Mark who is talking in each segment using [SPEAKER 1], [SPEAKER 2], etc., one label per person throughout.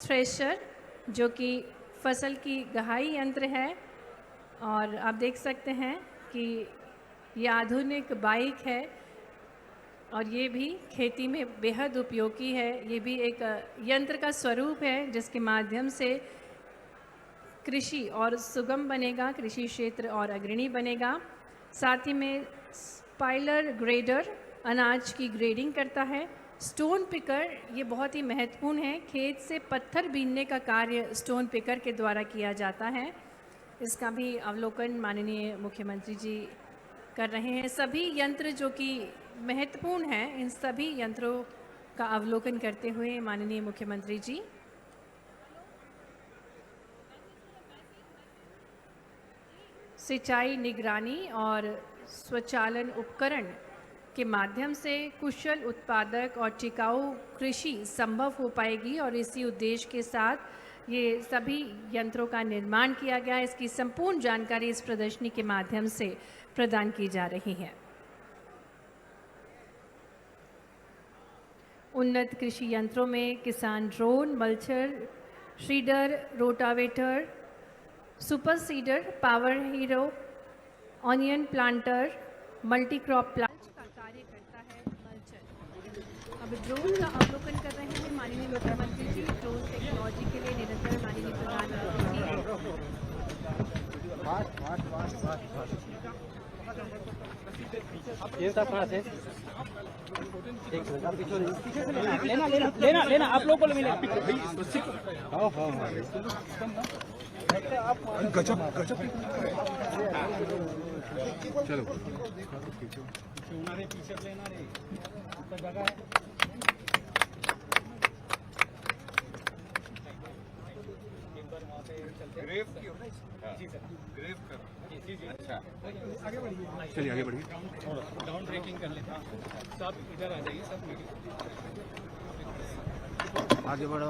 [SPEAKER 1] Thresher जो कि फसल की गहाई यंत्र है और आप देख सकते हैं कि ये आधुनिक बाइक है और ये भी खेती में बेहद उपयोगी है। ये भी एक यंत्र का स्वरूप है जिसके माध्यम से कृषि और सुगम बनेगा, कृषि क्षेत्र और अग्रणी बनेगा। साथ ही में स्पाइलर ग्रेडर अनाज की ग्रेडिंग करता है। स्टोन पिकर ये बहुत ही महत्वपूर्ण है, खेत से पत्थर बीनने का कार्य स्टोन पिकर के द्वारा किया जाता है। इसका भी अवलोकन माननीय मुख्यमंत्री जी कर रहे हैं। सभी यंत्र जो कि महत्वपूर्ण हैं, इन सभी यंत्रों का अवलोकन करते हुए माननीय मुख्यमंत्री जी सिंचाई निगरानी और स्वचालन उपकरण के माध्यम से कुशल उत्पादक और टिकाऊ कृषि संभव हो पाएगी और इसी उद्देश्य के साथ ये सभी यंत्रों का निर्माण किया गया। इसकी संपूर्ण जानकारी इस प्रदर्शनी के माध्यम से प्रदान की जा रही है। उन्नत कृषि यंत्रों में किसान drone, mulcher, shredder, rotavator, super seeder, power harrow, onion planter, multi crop plant का कार्य करता है मल्चर। अब ड्रोन का अवलोकन कर रहे हैं माननीय मुख्यमंत्री जी। ड्रोन टेक्नोलॉजी के लिए निरंतर माननीय प्रधानमंत्री
[SPEAKER 2] लेना आप लोगों को मिलेगा।
[SPEAKER 3] गजब गजब चलो
[SPEAKER 2] पीछे लेना रे जगह है।
[SPEAKER 3] ग्रेव की हो ना? जी सर, ग्रेव कर। जी जी अच्छा, आगे बढ़िए, चलिए आगे बढ़िए।
[SPEAKER 2] डाउन ब्रेकिंग कर लेते हैं। सब इधर आ जाइए, सब
[SPEAKER 3] आगे बढ़ो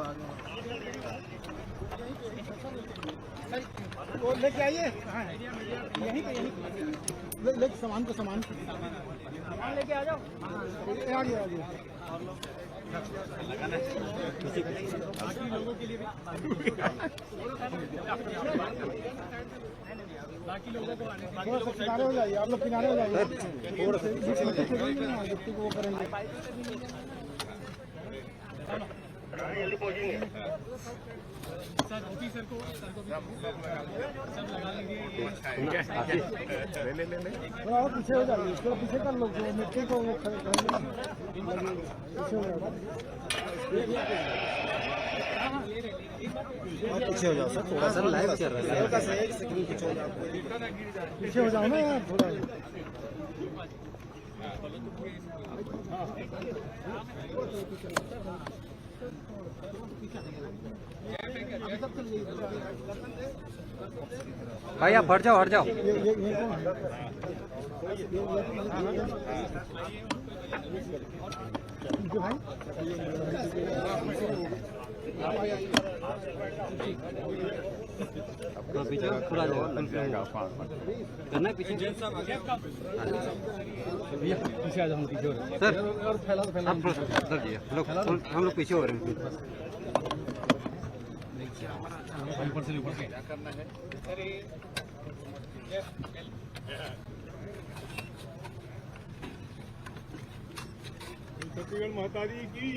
[SPEAKER 2] वो लेके आइए। कहाँ है? यहीं पे ले सामान को सामान लेके आ जाओ। आगे बाकी लोगों के लिए भी बाकी लोगों को आने थोड़ा सा किनारे हो जाइए। आप लोग किनारे हो जाइए, थोड़ा सा वो करेंगे। सर ऑफिसर को सब लगा लीजिए। थोड़ा और पीछे हो जाइए, थोड़ा पीछे कर लो मिट्टी को वो
[SPEAKER 4] पीछे हो जाओ सर, थोड़ा सा लाइव चल रहा है।
[SPEAKER 2] पीछे हो जाओ ना यार थोड़ा।
[SPEAKER 4] भाई आप हट जाओ हट जाओ। आपका पीछे पूरा करना पीछे
[SPEAKER 2] पीछे आ जाओ। पीछे
[SPEAKER 4] सर हम लोग पीछे हो रहे हैं।
[SPEAKER 2] ऊपर से ऊपर से
[SPEAKER 3] क्या करना है? छत्तीसगढ़ महतारी की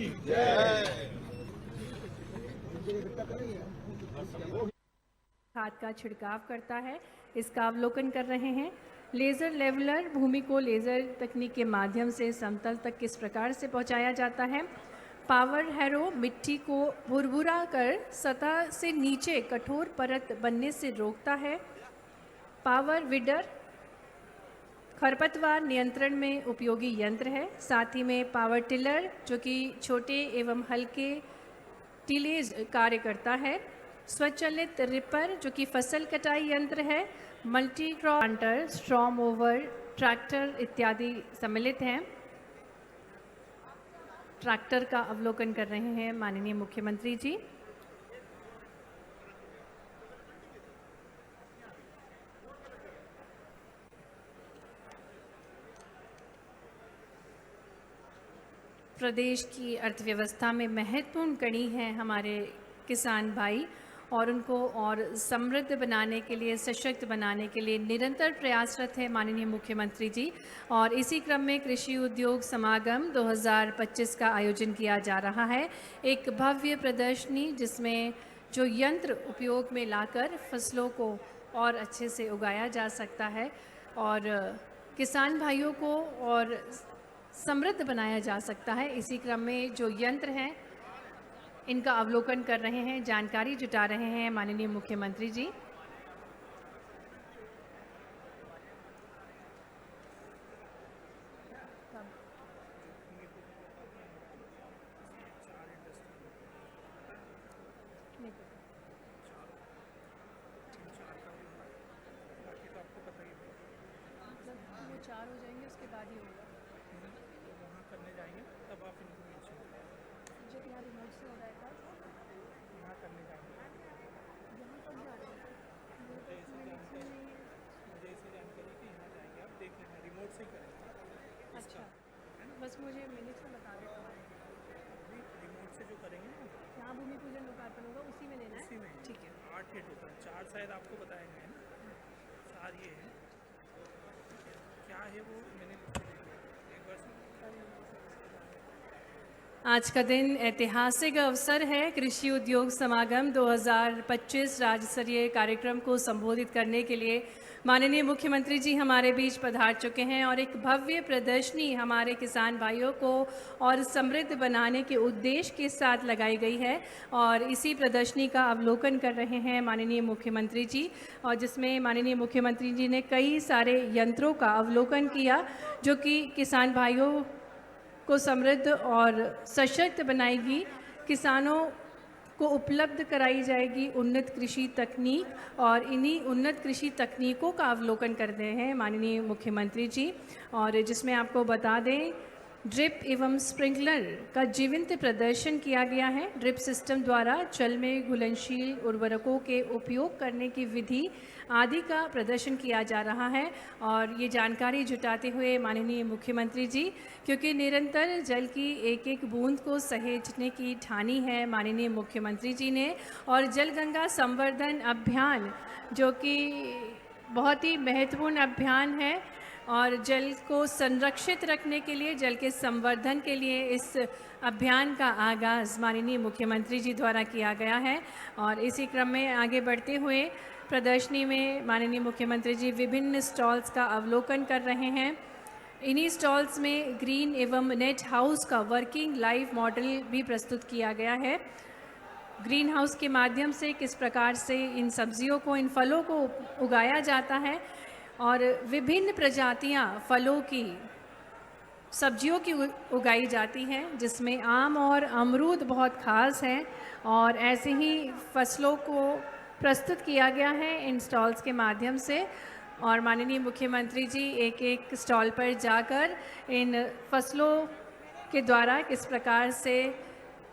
[SPEAKER 1] खाद का छिड़काव करता है, इसका अवलोकन कर रहे हैं। लेज़र लेवलर भूमि को लेज़र तकनीक के माध्यम से समतल तक किस प्रकार से पहुंचाया जाता है। पावर हैरो मिट्टी को भुरभुरा कर सतह से नीचे कठोर परत बनने से रोकता है। पावर विडर खरपतवार नियंत्रण में उपयोगी यंत्र है। साथ ही में पावर टिलर जो कि छोटे एवं हल्के टिलेज कार्य करता है। स्वचालित रिपर जो कि फसल कटाई यंत्र है। Multi crop planter, storm over, tractor इत्यादि सम्मिलित हैं। ट्रैक्टर का अवलोकन कर रहे हैं माननीय मुख्यमंत्री जी। प्रदेश की अर्थव्यवस्था में महत्वपूर्ण कड़ी है हमारे किसान भाई और उनको और समृद्ध बनाने के लिए, सशक्त बनाने के लिए निरंतर प्रयासरत है माननीय मुख्यमंत्री जी। और इसी क्रम में कृषि उद्योग समागम 2025 का आयोजन किया जा रहा है। एक भव्य प्रदर्शनी जिसमें जो यंत्र उपयोग में लाकर फसलों को और अच्छे से उगाया जा सकता है और किसान भाइयों को और समृद्ध बनाया जा सकता है। इसी क्रम में जो यंत्र हैं इनका अवलोकन कर रहे हैं, जानकारी जुटा रहे हैं माननीय मुख्यमंत्री जी। वो 4 हो जाएंगे, उसके बाद ही होगा।
[SPEAKER 2] वहाँ करने जाएंगे तब आप इन्फॉर्मेशन
[SPEAKER 1] जब यहाँ रिमोट से हो रहा है था,
[SPEAKER 2] यहाँ करने जाएंगे।
[SPEAKER 1] यहाँ कब जा रहे हैं?
[SPEAKER 2] मुझे इसे जानकारी कि यहाँ जाएंगे, आप देख लेना, रिमोट से ही करेंगे।
[SPEAKER 1] अच्छा, बस मुझे मिनट्स में बता दें।
[SPEAKER 2] अभी रिमोट से जो करेंगे ना,
[SPEAKER 1] जहाँ भूमि पूजन लोकार्पण होगा उसी में लेना है?
[SPEAKER 2] उसी में।
[SPEAKER 1] ठीक है।
[SPEAKER 2] 8 हेड होता है, 4 शायद आपको बताए गए हैं ना, 4 ये है। क्या है वो मैंने एक बार
[SPEAKER 1] आज का दिन ऐतिहासिक अवसर है। कृषि उद्योग समागम 2025 राज्य स्तरीय कार्यक्रम को संबोधित करने के लिए माननीय मुख्यमंत्री जी हमारे बीच पधार चुके हैं और एक भव्य प्रदर्शनी हमारे किसान भाइयों को और समृद्ध बनाने के उद्देश्य के साथ लगाई गई है और इसी प्रदर्शनी का अवलोकन कर रहे हैं माननीय मुख्यमंत्री जी। और जिसमें माननीय मुख्यमंत्री जी ने कई सारे यंत्रों का अवलोकन किया जो कि किसान भाइयों को समृद्ध और सशक्त बनाएगी, किसानों को उपलब्ध कराई जाएगी उन्नत कृषि तकनीक और इन्हीं उन्नत कृषि तकनीकों का अवलोकन कर रहे हैं माननीय मुख्यमंत्री जी। और जिसमें आपको बता दें ड्रिप एवं स्प्रिंकलर का जीवंत प्रदर्शन किया गया है। ड्रिप सिस्टम द्वारा जल में घुलनशील उर्वरकों के उपयोग करने की विधि आदि का प्रदर्शन किया जा रहा है और ये जानकारी जुटाते हुए माननीय मुख्यमंत्री जी, क्योंकि निरंतर जल की एक एक बूंद को सहेजने की ठानी है माननीय मुख्यमंत्री जी ने और जल गंगा संवर्धन अभियान जो कि बहुत ही महत्वपूर्ण अभियान है और जल को संरक्षित रखने के लिए, जल के संवर्धन के लिए इस अभियान का आगाज़ माननीय मुख्यमंत्री जी द्वारा किया गया है। और इसी क्रम में आगे बढ़ते हुए प्रदर्शनी में माननीय मुख्यमंत्री जी विभिन्न स्टॉल्स का अवलोकन कर रहे हैं। इन्हीं स्टॉल्स में ग्रीन एवं नेट हाउस का वर्किंग लाइव मॉडल भी प्रस्तुत किया गया है। ग्रीन हाउस के माध्यम से किस प्रकार से इन सब्जियों को, इन फलों को उगाया जाता है और विभिन्न प्रजातियां फलों की, सब्जियों की उगाई जाती हैं, जिसमें आम और अमरूद बहुत खास हैं और ऐसे ही फसलों को प्रस्तुत किया गया है इन स्टॉल्स के माध्यम से। और माननीय मुख्यमंत्री जी एक एक स्टॉल पर जाकर इन फसलों के द्वारा किस प्रकार से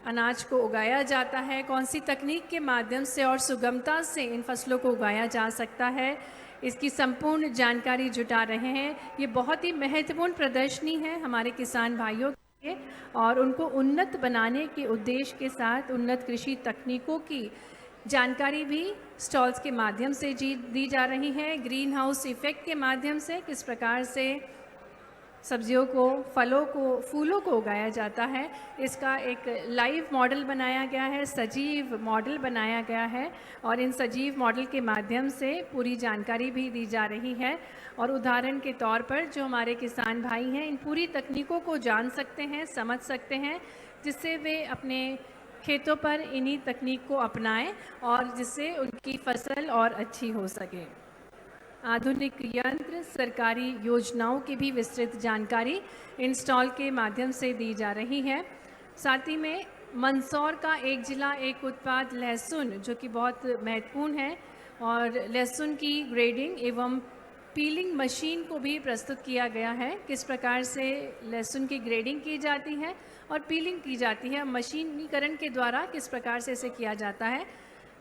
[SPEAKER 1] अनाज को उगाया जाता है, कौन सी तकनीक के माध्यम से और सुगमता से इन फसलों को उगाया जा सकता है, इसकी संपूर्ण जानकारी जुटा रहे हैं। ये बहुत ही महत्वपूर्ण प्रदर्शनी है हमारे किसान भाइयों के लिए और उनको उन्नत बनाने के उद्देश्य के साथ उन्नत कृषि तकनीकों की जानकारी भी स्टॉल्स के माध्यम से दी जा रही है। ग्रीन हाउस इफेक्ट के माध्यम से किस प्रकार से सब्जियों को, फलों को, फूलों को उगाया जाता है, इसका एक लाइव मॉडल बनाया गया है, सजीव मॉडल बनाया गया है और इन सजीव मॉडल के माध्यम से पूरी जानकारी भी दी जा रही है। और उदाहरण के तौर पर जो हमारे किसान भाई हैं इन पूरी तकनीकों को जान सकते हैं, समझ सकते हैं, जिससे वे अपने खेतों पर इन्हीं तकनीक को अपनाएं और जिससे उनकी फसल और अच्छी हो सके। आधुनिक यंत्र, सरकारी योजनाओं की भी विस्तृत जानकारी इन स्टॉल के माध्यम से दी जा रही है। साथ ही में मंदसौर का एक जिला एक उत्पाद लहसुन जो कि बहुत महत्वपूर्ण है और लहसुन की ग्रेडिंग एवं पीलिंग मशीन को भी प्रस्तुत किया गया है। किस प्रकार से लहसुन की ग्रेडिंग की जाती है और पीलिंग की जाती है, मशीनीकरण के द्वारा किस प्रकार से इसे किया जाता है।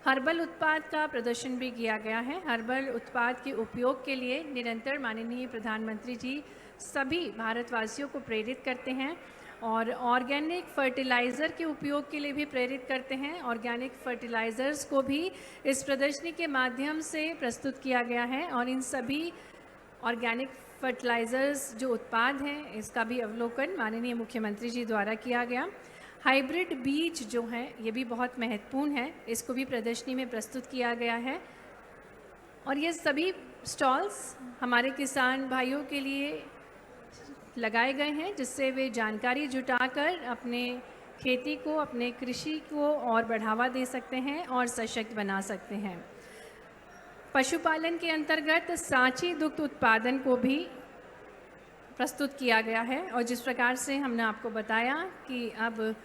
[SPEAKER 1] हर्बल उत्पाद का प्रदर्शन भी किया गया है। हर्बल उत्पाद के उपयोग के लिए निरंतर माननीय प्रधानमंत्री जी सभी भारतवासियों को प्रेरित करते हैं और ऑर्गेनिक फर्टिलाइज़र के उपयोग के लिए भी प्रेरित करते हैं। ऑर्गेनिक फर्टिलाइज़र्स को भी इस प्रदर्शनी के माध्यम से प्रस्तुत किया गया है और इन सभी ऑर्गेनिक फर्टिलाइज़र्स जो उत्पाद हैं इसका भी अवलोकन माननीय मुख्यमंत्री जी द्वारा किया गया। हाइब्रिड बीज जो हैं ये भी बहुत महत्वपूर्ण है, इसको भी प्रदर्शनी में प्रस्तुत किया गया है। और ये सभी स्टॉल्स हमारे किसान भाइयों के लिए लगाए गए हैं जिससे वे जानकारी जुटाकर अपने खेती को, अपने कृषि को और बढ़ावा दे सकते हैं और सशक्त बना सकते हैं। पशुपालन के अंतर्गत सांची दुग्ध उत्पादन को भी प्रस्तुत किया गया है और जिस प्रकार से हमने आपको बताया कि अब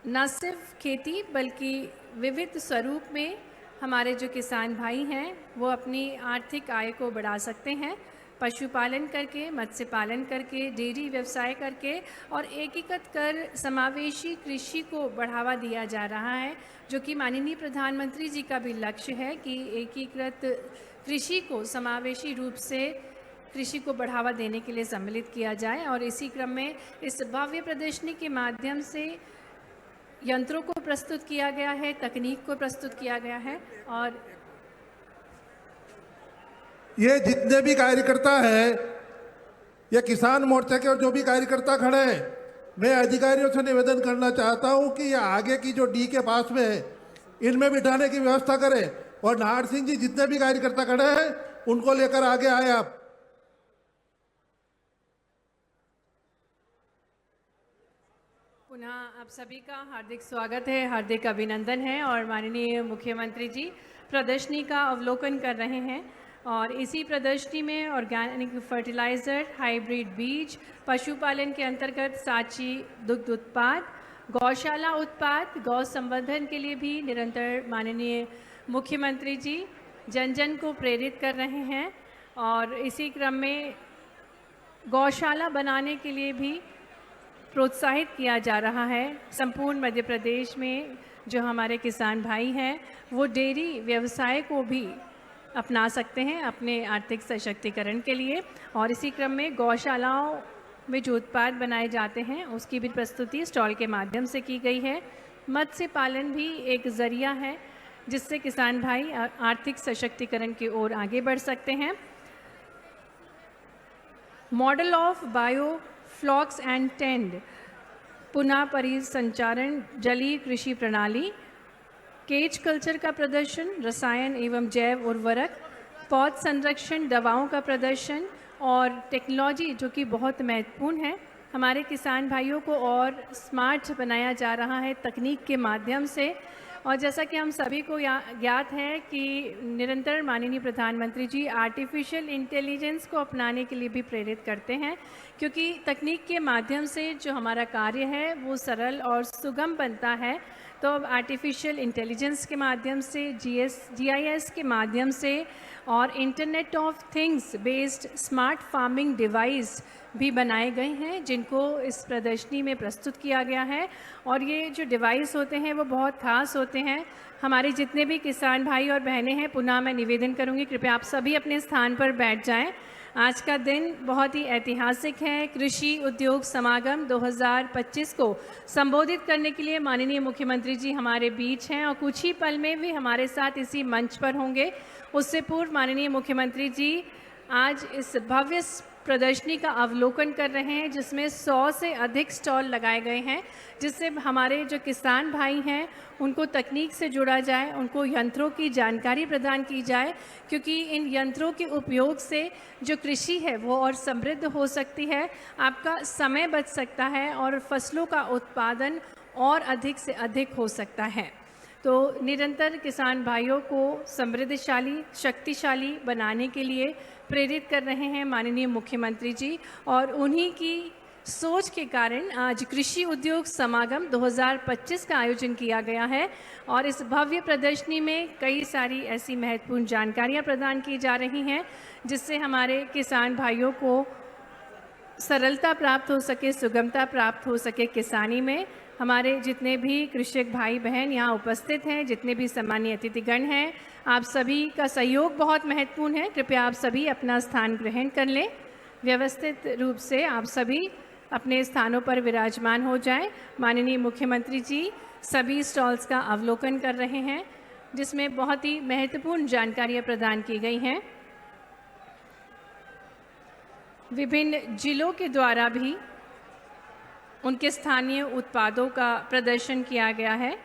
[SPEAKER 1] न सिर्फ खेती बल्कि विविध स्वरूप में हमारे जो किसान भाई हैं वो अपनी आर्थिक आय को बढ़ा सकते हैं, पशुपालन करके, मत्स्य पालन करके, डेयरी व्यवसाय करके और एकीकृत कर समावेशी कृषि को बढ़ावा दिया जा रहा है, जो कि माननीय प्रधानमंत्री जी का भी लक्ष्य है कि एकीकृत कृषि को समावेशी रूप से कृषि को बढ़ावा देने के लिए सम्मिलित किया जाए। और इसी क्रम में इस भव्य प्रदर्शनी के माध्यम से यंत्रों को प्रस्तुत किया गया है, तकनीक को प्रस्तुत किया गया है और
[SPEAKER 5] ये जितने भी कार्यकर्ता हैं, ये किसान मोर्चा के और जो भी कार्यकर्ता खड़े हैं, मैं अधिकारियों से निवेदन करना चाहता हूं कि ये आगे की जो डी के पास में है इनमें बिठाने की व्यवस्था करें और नाहर सिंह जी जितने भी कार्यकर्ता खड़े हैं उनको लेकर आगे आए आप।
[SPEAKER 1] पुनः आप सभी का हार्दिक स्वागत है, हार्दिक अभिनंदन है और माननीय मुख्यमंत्री जी प्रदर्शनी का अवलोकन कर रहे हैं और इसी प्रदर्शनी में ऑर्गेनिक फर्टिलाइज़र, हाइब्रिड बीज, पशुपालन के अंतर्गत सांची दुग्ध उत्पाद, गौशाला उत्पाद, गौ संवर्धन के लिए भी निरंतर माननीय मुख्यमंत्री जी जन जन को प्रेरित कर रहे हैं और इसी क्रम में गौशाला बनाने के लिए भी प्रोत्साहित किया जा रहा है। संपूर्ण मध्य प्रदेश में जो हमारे किसान भाई हैं वो डेयरी व्यवसाय को भी अपना सकते हैं अपने आर्थिक सशक्तिकरण के लिए और इसी क्रम में गौशालाओं में जो उत्पाद बनाए जाते हैं उसकी भी प्रस्तुति स्टॉल के माध्यम से की गई है। मत्स्य पालन भी एक ज़रिया है जिससे किसान भाई आर्थिक सशक्तिकरण की ओर आगे बढ़ सकते हैं। Model of bio flocs and टेंड, पुनः परिसंचारण जलीय कृषि प्रणाली, केज कल्चर का प्रदर्शन, रसायन एवं जैव उर्वरक, पौध संरक्षण, दवाओं का प्रदर्शन और टेक्नोलॉजी जो कि बहुत महत्वपूर्ण है। हमारे किसान भाइयों को और स्मार्ट बनाया जा रहा है तकनीक के माध्यम से और जैसा कि हम सभी को ज्ञात है कि निरंतर माननीय प्रधानमंत्री जी आर्टिफिशियल इंटेलिजेंस को अपनाने के लिए भी प्रेरित करते हैं क्योंकि तकनीक के माध्यम से जो हमारा कार्य है वो सरल और सुगम बनता है। तो अब आर्टिफिशियल इंटेलिजेंस के माध्यम से, GIS के माध्यम से और internet of things based smart farming device भी बनाए गए हैं जिनको इस प्रदर्शनी में प्रस्तुत किया गया है और ये जो डिवाइस होते हैं वो बहुत ख़ास होते हैं। हमारे जितने भी किसान भाई और बहनें हैं, पुनः मैं निवेदन करूंगी कृपया आप सभी अपने स्थान पर बैठ जाएं। आज का दिन बहुत ही ऐतिहासिक है। कृषि उद्योग समागम 2025 को संबोधित करने के लिए माननीय मुख्यमंत्री जी हमारे बीच हैं और कुछ ही पल में भी हमारे साथ इसी मंच पर होंगे। उससे पूर्व माननीय मुख्यमंत्री जी आज इस भव्य प्रदर्शनी का अवलोकन कर रहे हैं जिसमें 100 से अधिक स्टॉल लगाए गए हैं जिससे हमारे जो किसान भाई हैं उनको तकनीक से जोड़ा जाए, उनको यंत्रों की जानकारी प्रदान की जाए क्योंकि इन यंत्रों के उपयोग से जो कृषि है वो और समृद्ध हो सकती है, आपका समय बच सकता है और फसलों का उत्पादन और अधिक से अधिक हो सकता है। तो निरंतर किसान भाइयों को समृद्धशाली, शक्तिशाली बनाने के लिए प्रेरित कर रहे हैं माननीय मुख्यमंत्री जी और उन्हीं की सोच के कारण आज कृषि उद्योग समागम 2025 का आयोजन किया गया है और इस भव्य प्रदर्शनी में कई सारी ऐसी महत्वपूर्ण जानकारियां प्रदान की जा रही हैं जिससे हमारे किसान भाइयों को सरलता प्राप्त हो सके, सुगमता प्राप्त हो सके किसानी में। हमारे जितने भी कृषक भाई बहन यहाँ उपस्थित हैं, जितने भी सम्मानीय अतिथिगण हैं, आप सभी का सहयोग बहुत महत्वपूर्ण है। कृपया आप सभी अपना स्थान ग्रहण कर लें। व्यवस्थित रूप से आप सभी अपने स्थानों पर विराजमान हो जाएं। माननीय मुख्यमंत्री जी सभी स्टॉल्स का अवलोकन कर रहे हैं, जिसमें बहुत ही महत्वपूर्ण जानकारियां प्रदान की गई हैं। विभिन्न जिलों के द्वारा भी उनके स्थानीय उत्पादों का प्रदर्शन किया गया है।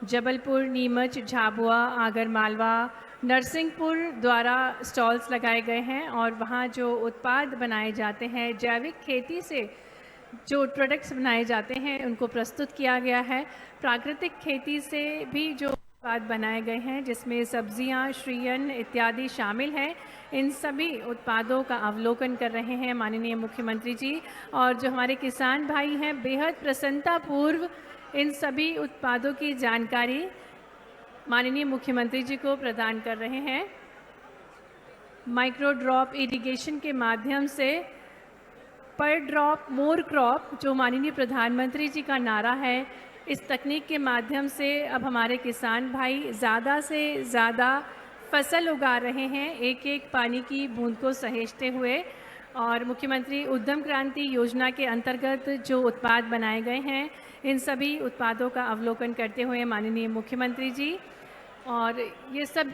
[SPEAKER 1] जबलपुर, नीमच, झाबुआ, आगरमालवा, नरसिंहपुर द्वारा स्टॉल्स लगाए गए हैं और वहाँ जो उत्पाद बनाए जाते हैं, जैविक खेती से जो प्रोडक्ट्स बनाए जाते हैं उनको प्रस्तुत किया गया है। प्राकृतिक खेती से भी जो उत्पाद बनाए गए हैं, जिसमें सब्जियां, श्रीयन इत्यादि शामिल हैं, इन सभी उत्पादों का अवलोकन कर रहे हैं माननीय मुख्यमंत्री जी। और जो हमारे किसान भाई हैं, बेहद प्रसन्नतापूर्व इन सभी उत्पादों की जानकारी माननीय मुख्यमंत्री जी को प्रदान कर रहे हैं। माइक्रो ड्रॉप इरिगेशन के माध्यम से पर ड्रॉप मोर क्रॉप, जो माननीय प्रधानमंत्री जी का नारा है, इस तकनीक के माध्यम से अब हमारे किसान भाई ज़्यादा से ज़्यादा फसल उगा रहे हैं, एक एक पानी की बूंद को सहेजते हुए। और मुख्यमंत्री उद्यम क्रांति योजना के अंतर्गत जो उत्पाद बनाए गए हैं, इन सभी उत्पादों का अवलोकन करते हुए माननीय मुख्यमंत्री जी, और ये सब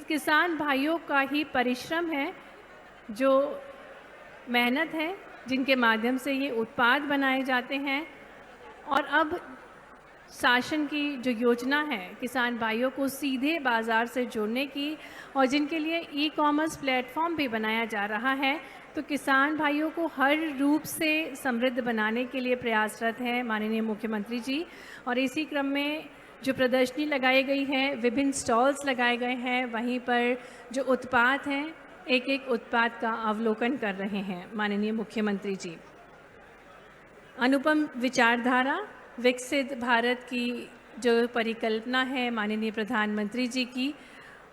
[SPEAKER 1] किसान भाइयों का ही परिश्रम है, जो मेहनत है, जिनके माध्यम से ये उत्पाद बनाए जाते हैं। और अब शासन की जो योजना है किसान भाइयों को सीधे बाज़ार से जोड़ने की, और जिनके लिए ई-कॉमर्स प्लेटफॉर्म भी बनाया जा रहा है, तो किसान भाइयों को हर रूप से समृद्ध बनाने के लिए प्रयासरत हैं माननीय मुख्यमंत्री जी। और इसी क्रम में जो प्रदर्शनी लगाई गई है, विभिन्न स्टॉल्स लगाए गए हैं, वहीं पर जो उत्पाद हैं, एक एक उत्पाद का अवलोकन कर रहे हैं माननीय मुख्यमंत्री जी। अनुपम विचारधारा, विकसित भारत की जो परिकल्पना है माननीय प्रधानमंत्री जी की,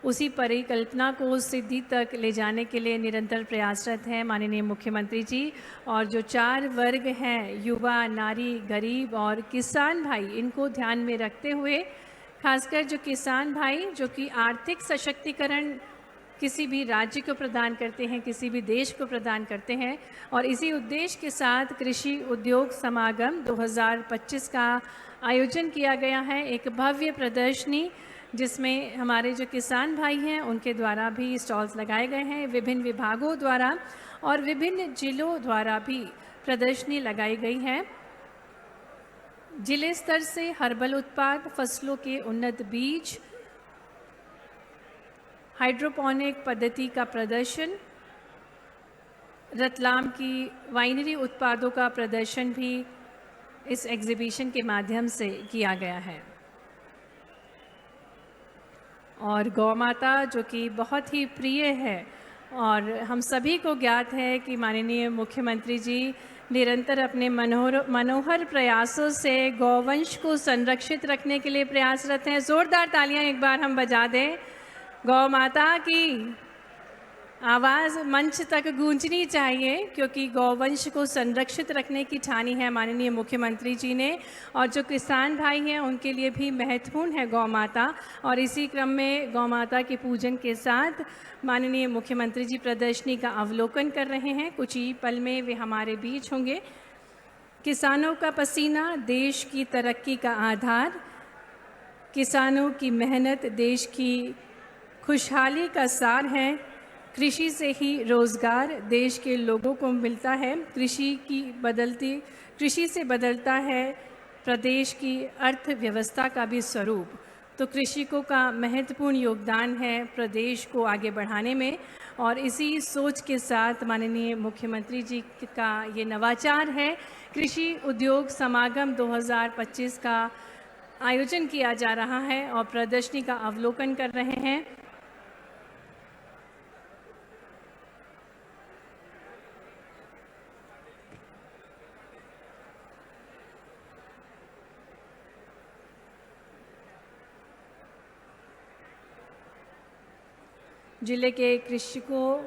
[SPEAKER 1] उसी परिकल्पना को सिद्धि तक ले जाने के लिए निरंतर प्रयासरत हैं माननीय मुख्यमंत्री जी। और जो 4 वर्ग हैं, युवा, नारी, गरीब और किसान भाई, इनको ध्यान में रखते हुए खासकर जो किसान भाई जो कि आर्थिक सशक्तिकरण किसी भी राज्य को प्रदान करते हैं, किसी भी देश को प्रदान करते हैं, और इसी उद्देश्य के साथ कृषि उद्योग समागम 2025 का आयोजन किया गया है। एक भव्य प्रदर्शनी जिसमें हमारे जो किसान भाई हैं उनके द्वारा भी स्टॉल्स लगाए गए हैं, विभिन्न विभागों द्वारा और विभिन्न जिलों द्वारा भी प्रदर्शनी लगाई गई है। जिले स्तर से हर्बल उत्पाद, फसलों के उन्नत बीज, हाइड्रोपोनिक पद्धति का प्रदर्शन, रतलाम की वाइनरी उत्पादों का प्रदर्शन भी इस एग्जीबिशन के माध्यम से किया गया है। और गौ माता जो कि बहुत ही प्रिय है, और हम सभी को ज्ञात है कि माननीय मुख्यमंत्री जी निरंतर अपने मनोहर प्रयासों से गौवंश को संरक्षित रखने के लिए प्रयासरत हैं। ज़ोरदार तालियां एक बार हम बजा दें। गौ माता की आवाज़ मंच तक गूंजनी चाहिए, क्योंकि गौवंश को संरक्षित रखने की ठानी है माननीय मुख्यमंत्री जी ने, और जो किसान भाई हैं उनके लिए भी महत्वपूर्ण है गौ माता। और इसी क्रम में गौ माता के पूजन के साथ माननीय मुख्यमंत्री जी प्रदर्शनी का अवलोकन कर रहे हैं। कुछ ही पल में वे हमारे बीच होंगे। किसानों का पसीना देश की तरक्की का आधार, किसानों की मेहनत देश की खुशहाली का सार है। कृषि से ही रोज़गार देश के लोगों को मिलता है। कृषि से बदलता है प्रदेश की अर्थव्यवस्था का भी स्वरूप। तो कृषकों का महत्वपूर्ण योगदान है प्रदेश को आगे बढ़ाने में, और इसी सोच के साथ माननीय मुख्यमंत्री जी का ये नवाचार है, कृषि उद्योग समागम 2025 का आयोजन किया जा रहा है और प्रदर्शनी का अवलोकन कर रहे हैं। जिले के कृषकों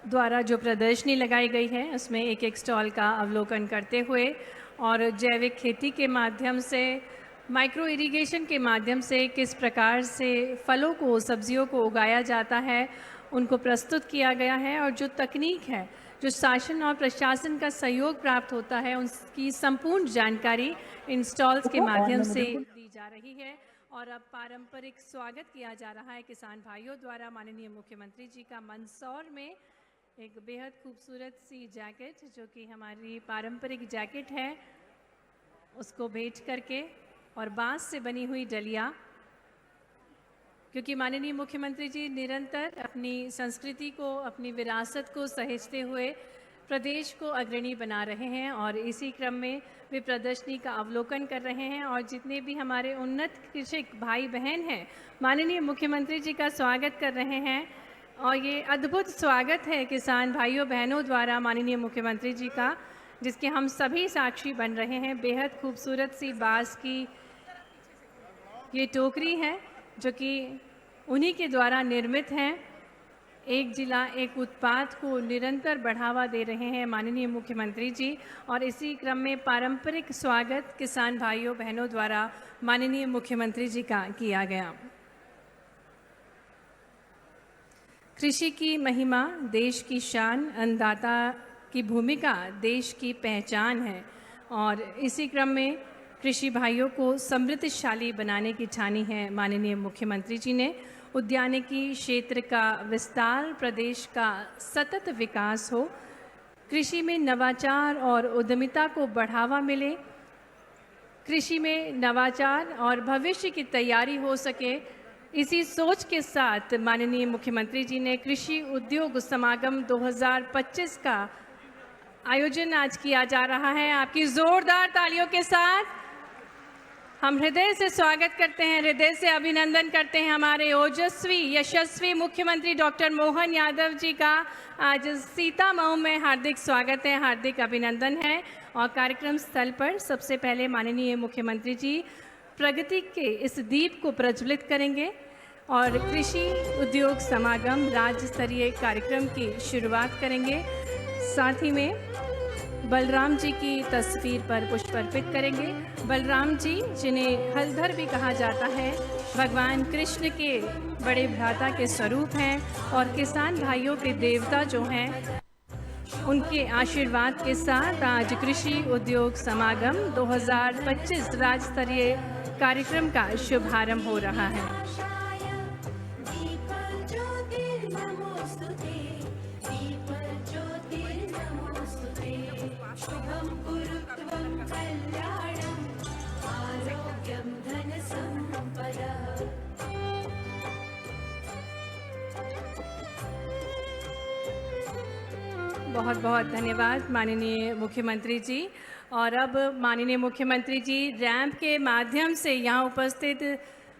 [SPEAKER 1] द्वारा जो प्रदर्शनी लगाई गई है उसमें एक एक स्टॉल का अवलोकन करते हुए और जैविक खेती के माध्यम से, माइक्रो इरिगेशन के माध्यम से किस प्रकार से फलों को, सब्जियों को उगाया जाता है, उनको प्रस्तुत किया गया है। और जो तकनीक है जो शासन और प्रशासन का सहयोग प्राप्त होता है उसकी संपूर्ण जानकारी इन स्टॉल्स के माध्यम से दी जा रही है। और अब पारंपरिक स्वागत किया जा रहा है किसान भाइयों द्वारा माननीय मुख्यमंत्री जी का। मंदसौर में एक बेहद खूबसूरत सी जैकेट जो कि हमारी पारंपरिक जैकेट है उसको भेंट करके, और बांस से बनी हुई डलिया, क्योंकि माननीय मुख्यमंत्री जी निरंतर अपनी संस्कृति को, अपनी विरासत को सहेजते हुए प्रदेश को अग्रणी बना रहे हैं और इसी क्रम में वे प्रदर्शनी का अवलोकन कर रहे हैं। और जितने भी हमारे उन्नत कृषक भाई बहन हैं माननीय मुख्यमंत्री जी का स्वागत कर रहे हैं। और ये अद्भुत स्वागत है किसान भाइयों बहनों द्वारा माननीय मुख्यमंत्री जी का, जिसके हम सभी साक्षी बन रहे हैं। बेहद खूबसूरत सी बांस की ये टोकरी है जो कि उन्हीं के द्वारा निर्मित हैं। एक जिला एक उत्पाद को निरंतर बढ़ावा दे रहे हैं माननीय मुख्यमंत्री जी, और इसी क्रम में पारंपरिक स्वागत किसान भाइयों बहनों द्वारा माननीय मुख्यमंत्री जी का किया गया। कृषि की महिमा देश की शान, अन्नदाता की भूमिका देश की पहचान है, और इसी क्रम में कृषि भाइयों को समृद्धशाली बनाने की ठानी है माननीय मुख्यमंत्री जी ने। उद्यानिकी क्षेत्र का विस्तार, प्रदेश का सतत विकास हो, कृषि में नवाचार और उद्यमिता को बढ़ावा मिले, कृषि में नवाचार और भविष्य की तैयारी हो सके, इसी सोच के साथ माननीय मुख्यमंत्री जी ने कृषि उद्योग समागम 2025 का आयोजन आज किया जा रहा है। आपकी जोरदार तालियों के साथ हम हृदय से स्वागत करते हैं, हृदय से अभिनंदन करते हैं हमारे ओजस्वी यशस्वी मुख्यमंत्री डॉक्टर मोहन यादव जी का। आज सीतामऊ में हार्दिक स्वागत है, हार्दिक अभिनंदन है। और कार्यक्रम स्थल पर सबसे पहले माननीय मुख्यमंत्री जी प्रगति के इस दीप को प्रज्वलित करेंगे और कृषि उद्योग समागम राज्य स्तरीय कार्यक्रम की शुरुआत करेंगे। साथ ही में बलराम जी की तस्वीर पर पुष्प अर्पित करेंगे। बलराम जी, जिन्हें हलधर भी कहा जाता है, भगवान कृष्ण के बड़े भ्राता के स्वरूप हैं और किसान भाइयों के देवता जो हैं, उनके आशीर्वाद के साथ आज कृषि उद्योग समागम 2025 राज्य स्तरीय कार्यक्रम का शुभारंभ हो रहा है। बहुत बहुत धन्यवाद माननीय मुख्यमंत्री जी। और अब माननीय मुख्यमंत्री जी रैंप के माध्यम से यहाँ उपस्थित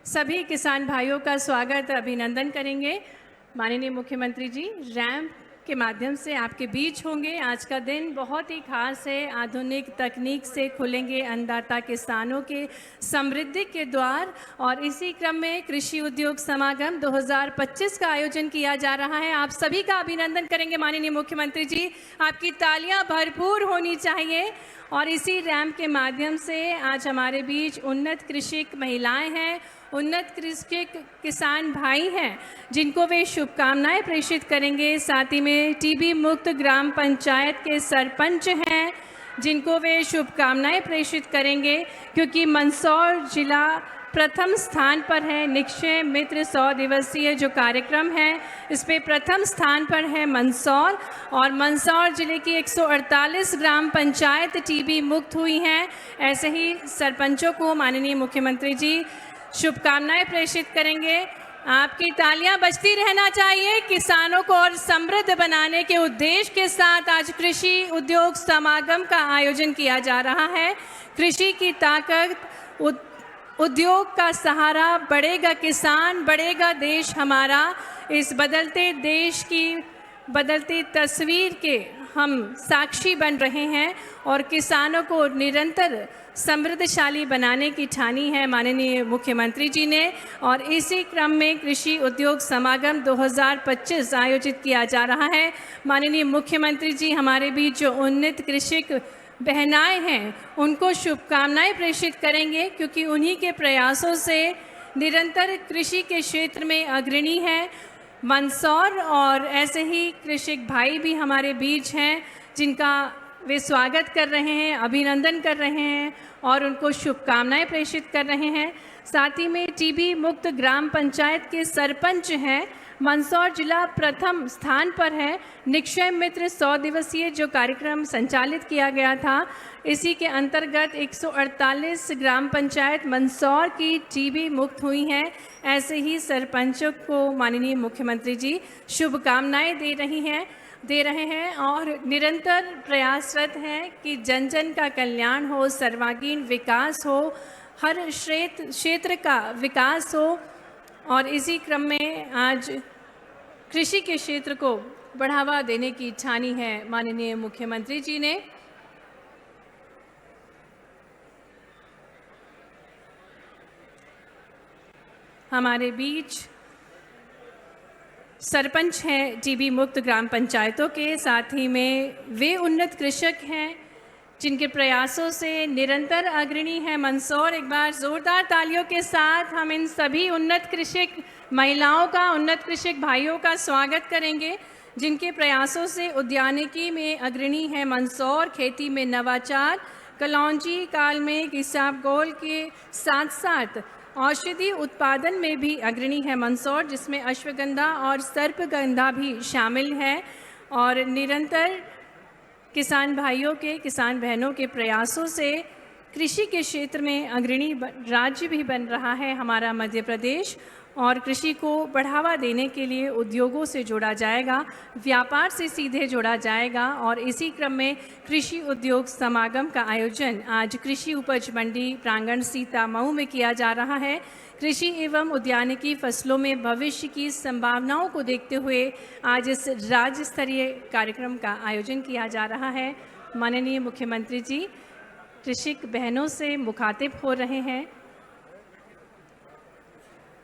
[SPEAKER 1] सभी किसान भाइयों का स्वागत अभिनंदन करेंगे। माननीय मुख्यमंत्री जी रैंप के माध्यम से आपके बीच होंगे। आज का दिन बहुत ही खास है। आधुनिक तकनीक से खुलेंगे अन्नदाता किसानों के समृद्धि के द्वार, और इसी क्रम में कृषि उद्योग समागम 2025 का आयोजन किया जा रहा है। आप सभी का अभिनंदन करेंगे माननीय मुख्यमंत्री जी, आपकी तालियां भरपूर होनी चाहिए। और इसी रैंप के माध्यम से आज हमारे बीच उन्नत कृषक महिलाएं हैं, उन्नत कृषक किसान भाई हैं, जिनको वे शुभकामनाएं प्रेषित करेंगे। साथ ही में टीबी मुक्त ग्राम पंचायत के सरपंच हैं, जिनको वे शुभकामनाएं प्रेषित करेंगे, क्योंकि मंदसौर जिला प्रथम स्थान पर है। निक्षय मित्र 100 दिवसीय जो कार्यक्रम है, इस पे प्रथम स्थान पर है मंदसौर, और मंदसौर जिले की 148 ग्राम पंचायत टीबी मुक्त हुई हैं। ऐसे ही सरपंचों को माननीय मुख्यमंत्री जी शुभकामनाएं प्रेषित करेंगे। आपकी तालियां बजती रहना चाहिए। किसानों को और समृद्ध बनाने के उद्देश्य के साथ आज कृषि उद्योग समागम का आयोजन किया जा रहा है। कृषि की ताकत, उद्योग का सहारा, बढ़ेगा किसान, बढ़ेगा देश हमारा। इस बदलते देश की बदलती तस्वीर के हम साक्षी बन रहे हैं और किसानों को निरंतर समृद्धशाली बनाने की ठानी है माननीय मुख्यमंत्री जी ने। और इसी क्रम में कृषि उद्योग समागम 2025 आयोजित किया जा रहा है। माननीय मुख्यमंत्री जी हमारे बीच जो उन्नत कृषक बहनाएं हैं, उनको शुभकामनाएं प्रेषित करेंगे, क्योंकि उन्हीं के प्रयासों से निरंतर कृषि के क्षेत्र में अग्रणी है। मंदसौर और ऐसे ही कृषक भाई भी हमारे बीच हैं जिनका वे स्वागत कर रहे हैं, अभिनंदन कर रहे हैं और उनको शुभकामनाएं प्रेषित कर रहे हैं। साथ ही में टीबी मुक्त ग्राम पंचायत के सरपंच हैं। मंदसौर जिला प्रथम स्थान पर है। निक्षय मित्र 100 दिवसीय जो कार्यक्रम संचालित किया गया था, इसी के अंतर्गत 148 ग्राम पंचायत मंदसौर की टीबी मुक्त हुई हैं। ऐसे ही सरपंचों को माननीय मुख्यमंत्री जी शुभकामनाएं दे रहे हैं और निरंतर प्रयासरत हैं कि जन जन का कल्याण हो, सर्वांगीण विकास हो, हर क्षेत्र का विकास हो। और इसी क्रम में आज कृषि के क्षेत्र को बढ़ावा देने की ठानी है माननीय मुख्यमंत्री जी ने। हमारे बीच सरपंच हैं टीबी मुक्त ग्राम पंचायतों के, साथ ही में वे उन्नत कृषक हैं जिनके प्रयासों से निरंतर अग्रणी है मंदसौर। एक बार जोरदार तालियों के साथ हम इन सभी उन्नत कृषक महिलाओं का, उन्नत कृषक भाइयों का स्वागत करेंगे जिनके प्रयासों से उद्यानिकी में अग्रणी है मंदसौर, खेती में नवाचार, कलौंजी काल में इसबगोल के साथ साथ औषधि उत्पादन में भी अग्रणी है मंदसौर, जिसमें अश्वगंधा और सर्पगंधा भी शामिल है। और निरंतर किसान भाइयों के, किसान बहनों के प्रयासों से कृषि के क्षेत्र में अग्रणी राज्य भी बन रहा है हमारा मध्य प्रदेश। और कृषि को बढ़ावा देने के लिए उद्योगों से जोड़ा जाएगा, व्यापार से सीधे जोड़ा जाएगा। और इसी क्रम में कृषि उद्योग समागम का आयोजन आज कृषि उपज मंडी प्रांगण सीतामऊ में किया जा रहा है। कृषि एवं उद्यानिकी फसलों में भविष्य की संभावनाओं को देखते हुए आज इस राज्य स्तरीय कार्यक्रम का आयोजन किया जा रहा है। माननीय मुख्यमंत्री जी कृषक बहनों से मुखातिब हो रहे हैं,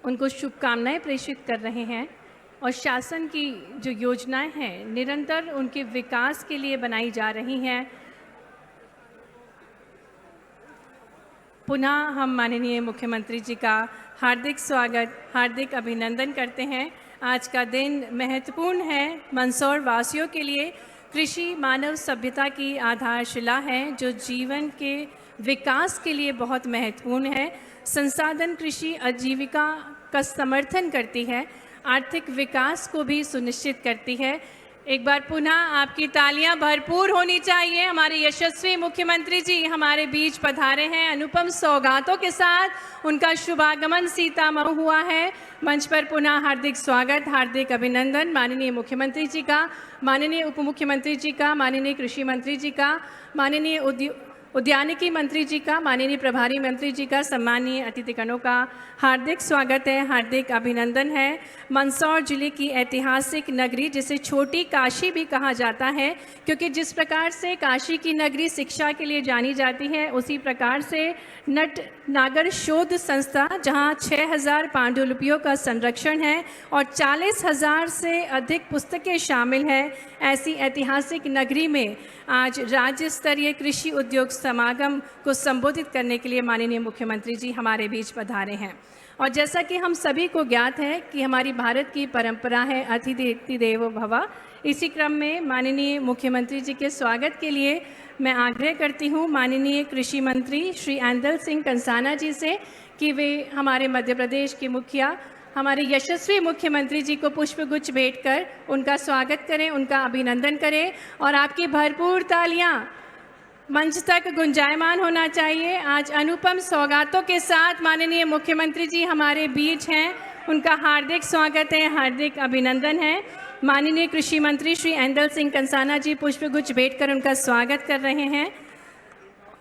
[SPEAKER 1] उनको शुभकामनाएं प्रेषित कर रहे हैं और शासन की जो योजनाएं हैं निरंतर उनके विकास के लिए बनाई जा रही हैं। पुनः हम माननीय मुख्यमंत्री जी का हार्दिक स्वागत, हार्दिक अभिनंदन करते हैं। आज का दिन महत्वपूर्ण है मंदसौर वासियों के लिए। कृषि मानव सभ्यता की आधारशिला है जो जीवन के विकास के लिए बहुत महत्वपूर्ण है। संसाधन कृषि आजीविका का समर्थन करती है, आर्थिक विकास को भी सुनिश्चित करती है। एक बार पुनः आपकी तालियां भरपूर होनी चाहिए। हमारे यशस्वी मुख्यमंत्री जी हमारे बीच पधारे हैं अनुपम सौगातों के साथ। उनका शुभागमन सीतामऊ हुआ है। मंच पर पुनः हार्दिक स्वागत, हार्दिक अभिनंदन माननीय मुख्यमंत्री जी का, माननीय उप मुख्यमंत्री जी का, माननीय कृषि मंत्री जी का, माननीय उद्यानिकी मंत्री जी का, माननीय प्रभारी मंत्री जी का, सम्मानीय अतिथिगणों का हार्दिक स्वागत है, हार्दिक अभिनंदन है। मंदसौर जिले की ऐतिहासिक नगरी जिसे छोटी काशी भी कहा जाता है, क्योंकि जिस प्रकार से काशी की नगरी शिक्षा के लिए जानी जाती है, उसी प्रकार से नट नागर शोध संस्था जहां 6000 पांडुलिपियों का संरक्षण है और 40,000 से अधिक पुस्तकें शामिल हैं, ऐसी ऐतिहासिक नगरी में आज राज्य स्तरीय कृषि उद्योग समागम को संबोधित करने के लिए माननीय मुख्यमंत्री जी हमारे बीच पधारे हैं। और जैसा कि हम सभी को ज्ञात है कि हमारी भारत की परंपरा है अतिथि देवो भव। इसी क्रम में माननीय मुख्यमंत्री जी के स्वागत के लिए मैं आग्रह करती हूँ माननीय कृषि मंत्री श्री ऐंदल सिंह कंसाना जी से कि वे हमारे मध्य प्रदेश के मुखिया, हमारे यशस्वी मुख्यमंत्री जी को पुष्पगुच्छ भेंट कर उनका स्वागत करें, उनका अभिनंदन करें। और आपकी भरपूर तालियां मंच तक गुंजायमान होना चाहिए। आज अनुपम सौगातों के साथ माननीय मुख्यमंत्री जी हमारे बीच हैं, उनका हार्दिक स्वागत है, हार्दिक अभिनंदन है। माननीय कृषि मंत्री श्री ऐंदल सिंह कंसाना जी पुष्पगुच्छ भेंट कर उनका स्वागत कर रहे हैं।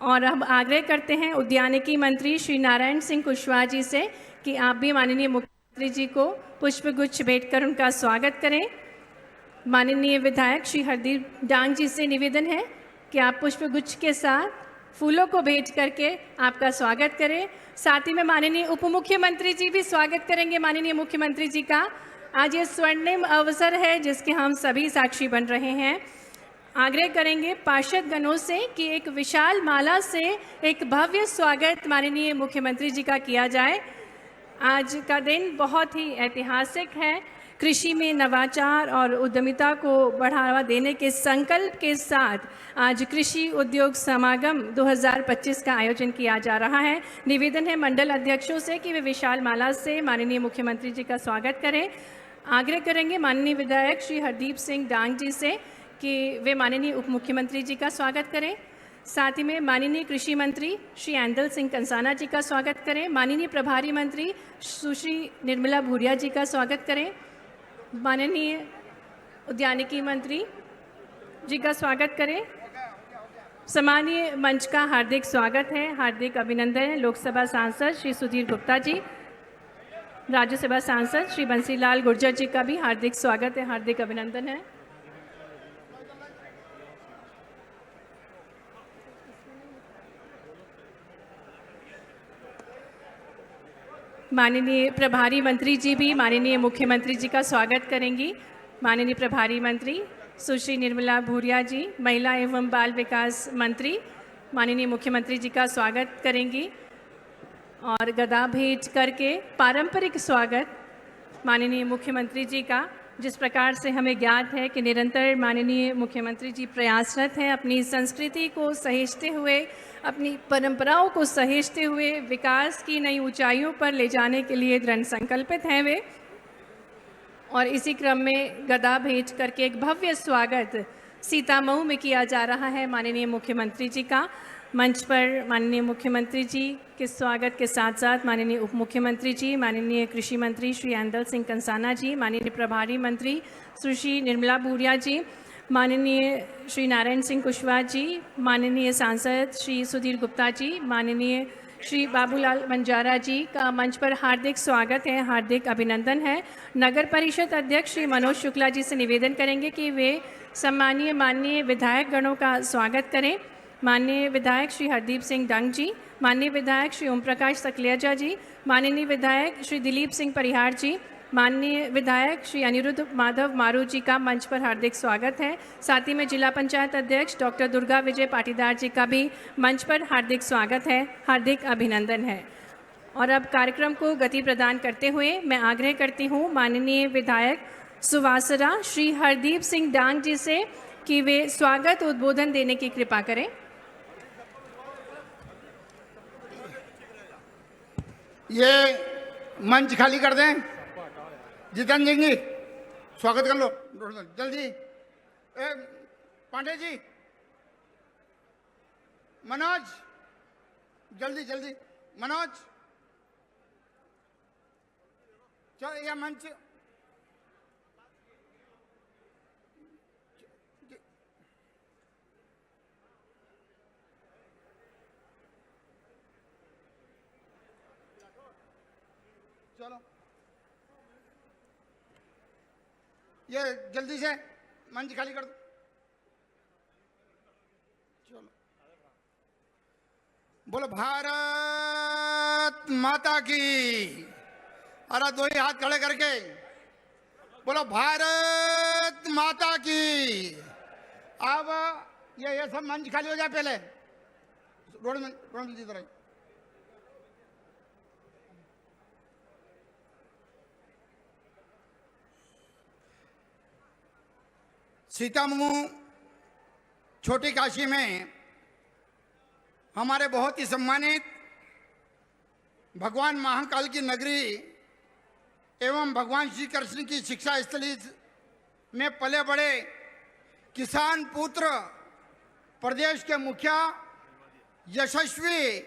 [SPEAKER 1] और अब आग्रह करते हैं उद्यानिकी मंत्री श्री नारायण सिंह कुशवाहा जी से कि आप भी माननीय मुख्यमंत्री जी को पुष्पगुच्छ भेंट कर उनका स्वागत करें। माननीय विधायक श्री हरदीप डांग जी से निवेदन है कि आप पुष्पगुच्छ के साथ फूलों को भेंट करके आपका स्वागत करें। साथ ही में माननीय उप मुख्यमंत्री जी भी स्वागत करेंगे माननीय मुख्यमंत्री जी का। आज ये स्वर्णिम अवसर है जिसके हम सभी साक्षी बन रहे हैं। आग्रह करेंगे पार्षद गणों से कि एक विशाल माला से एक भव्य स्वागत माननीय मुख्यमंत्री जी का किया जाए। आज का दिन बहुत ही ऐतिहासिक है, कृषि में नवाचार और उद्यमिता को बढ़ावा देने के संकल्प के साथ आज कृषि उद्योग समागम 2025 का आयोजन किया जा रहा है। निवेदन है मंडल अध्यक्षों से कि वे विशाल माला से माननीय मुख्यमंत्री जी का स्वागत करें। आग्रह करेंगे माननीय विधायक श्री हरदीप सिंह डांग जी से कि वे माननीय उप मुख्यमंत्री जी का स्वागत करें। साथ ही में माननीय कृषि मंत्री श्री एंदल सिंह कंसाना जी का स्वागत करें। माननीय प्रभारी मंत्री सुश्री निर्मला भूरिया जी का स्वागत करें। माननीय उद्यानिकी मंत्री जी का स्वागत करें। सम्मानीय मंच का हार्दिक स्वागत है, हार्दिक अभिनंदन है लोकसभा सांसद श्री सुधीर गुप्ता जी, राज्यसभा सांसद श्री बंसीलाल गुर्जर जी का भी हार्दिक स्वागत है, हार्दिक अभिनंदन है। माननीय प्रभारी मंत्री जी भी माननीय मुख्यमंत्री जी का स्वागत करेंगी। माननीय प्रभारी मंत्री सुश्री निर्मला भूरिया जी, महिला एवं बाल विकास मंत्री, माननीय मुख्यमंत्री जी का स्वागत करेंगी और गदा भेंट करके पारंपरिक स्वागत माननीय मुख्यमंत्री जी का, जिस प्रकार से हमें ज्ञात है कि निरंतर माननीय मुख्यमंत्री जी प्रयासरत हैं अपनी संस्कृति को सहेजते हुए, अपनी परंपराओं को सहेजते हुए विकास की नई ऊंचाइयों पर ले जाने के लिए दृढ़ संकल्पित हैं वे। और इसी क्रम में गदा भेंट करके एक भव्य स्वागत सीतामऊ में किया जा रहा है माननीय मुख्यमंत्री जी का। मंच पर माननीय मुख्यमंत्री जी के स्वागत के साथ साथ माननीय उप मुख्यमंत्री जी, माननीय कृषि मंत्री श्री एंदल सिंह कंसाना जी, माननीय प्रभारी मंत्री सुश्री निर्मला भूरिया जी, माननीय श्री नारायण सिंह कुशवाहा जी, माननीय सांसद श्री सुधीर गुप्ता जी, माननीय श्री बाबूलाल बंजारा जी का मंच पर हार्दिक स्वागत है, हार्दिक अभिनंदन है। नगर परिषद अध्यक्ष श्री मनोज शुक्ला जी से निवेदन करेंगे कि वे सम्मानीय माननीय विधायक गणों का स्वागत करें। माननीय विधायक श्री हरदीप सिंह डंग जी, माननीय विधायक श्री ओम प्रकाश सकलेजा जी, माननीय विधायक श्री दिलीप सिंह परिहार जी, माननीय विधायक श्री अनिरुद्ध माधव मारू जी का मंच पर हार्दिक स्वागत है। साथ ही में जिला पंचायत अध्यक्ष डॉक्टर दुर्गा विजय पाटीदार जी का भी मंच पर हार्दिक स्वागत है, हार्दिक अभिनंदन है। और अब कार्यक्रम को गति प्रदान करते हुए मैं आग्रह करती हूँ माननीय विधायक सुवासरा श्री हरदीप सिंह डांग जी से कि वे स्वागत उद्बोधन देने की कृपा करें।
[SPEAKER 2] ये मंच खाली कर दें। जितेंद्र सिंह जी स्वागत कर लो जल्दी। पांडे जी, मनोज जल्दी जल्दी, मनोज चलो यह मंच चलो, ये जल्दी से मंच खाली कर दो। चलो, बोलो भारत माता की। अरे दो ही हाथ खड़े करके बोलो भारत माता की। अब ये सब मंच खाली हो जाए पहले। रोड में इधर आई। सीतामऊ छोटी काशी में हमारे बहुत ही सम्मानित भगवान महाकाल की नगरी एवं भगवान श्री कृष्ण की शिक्षा स्थली में पले बड़े किसान पुत्र प्रदेश के मुखिया यशस्वी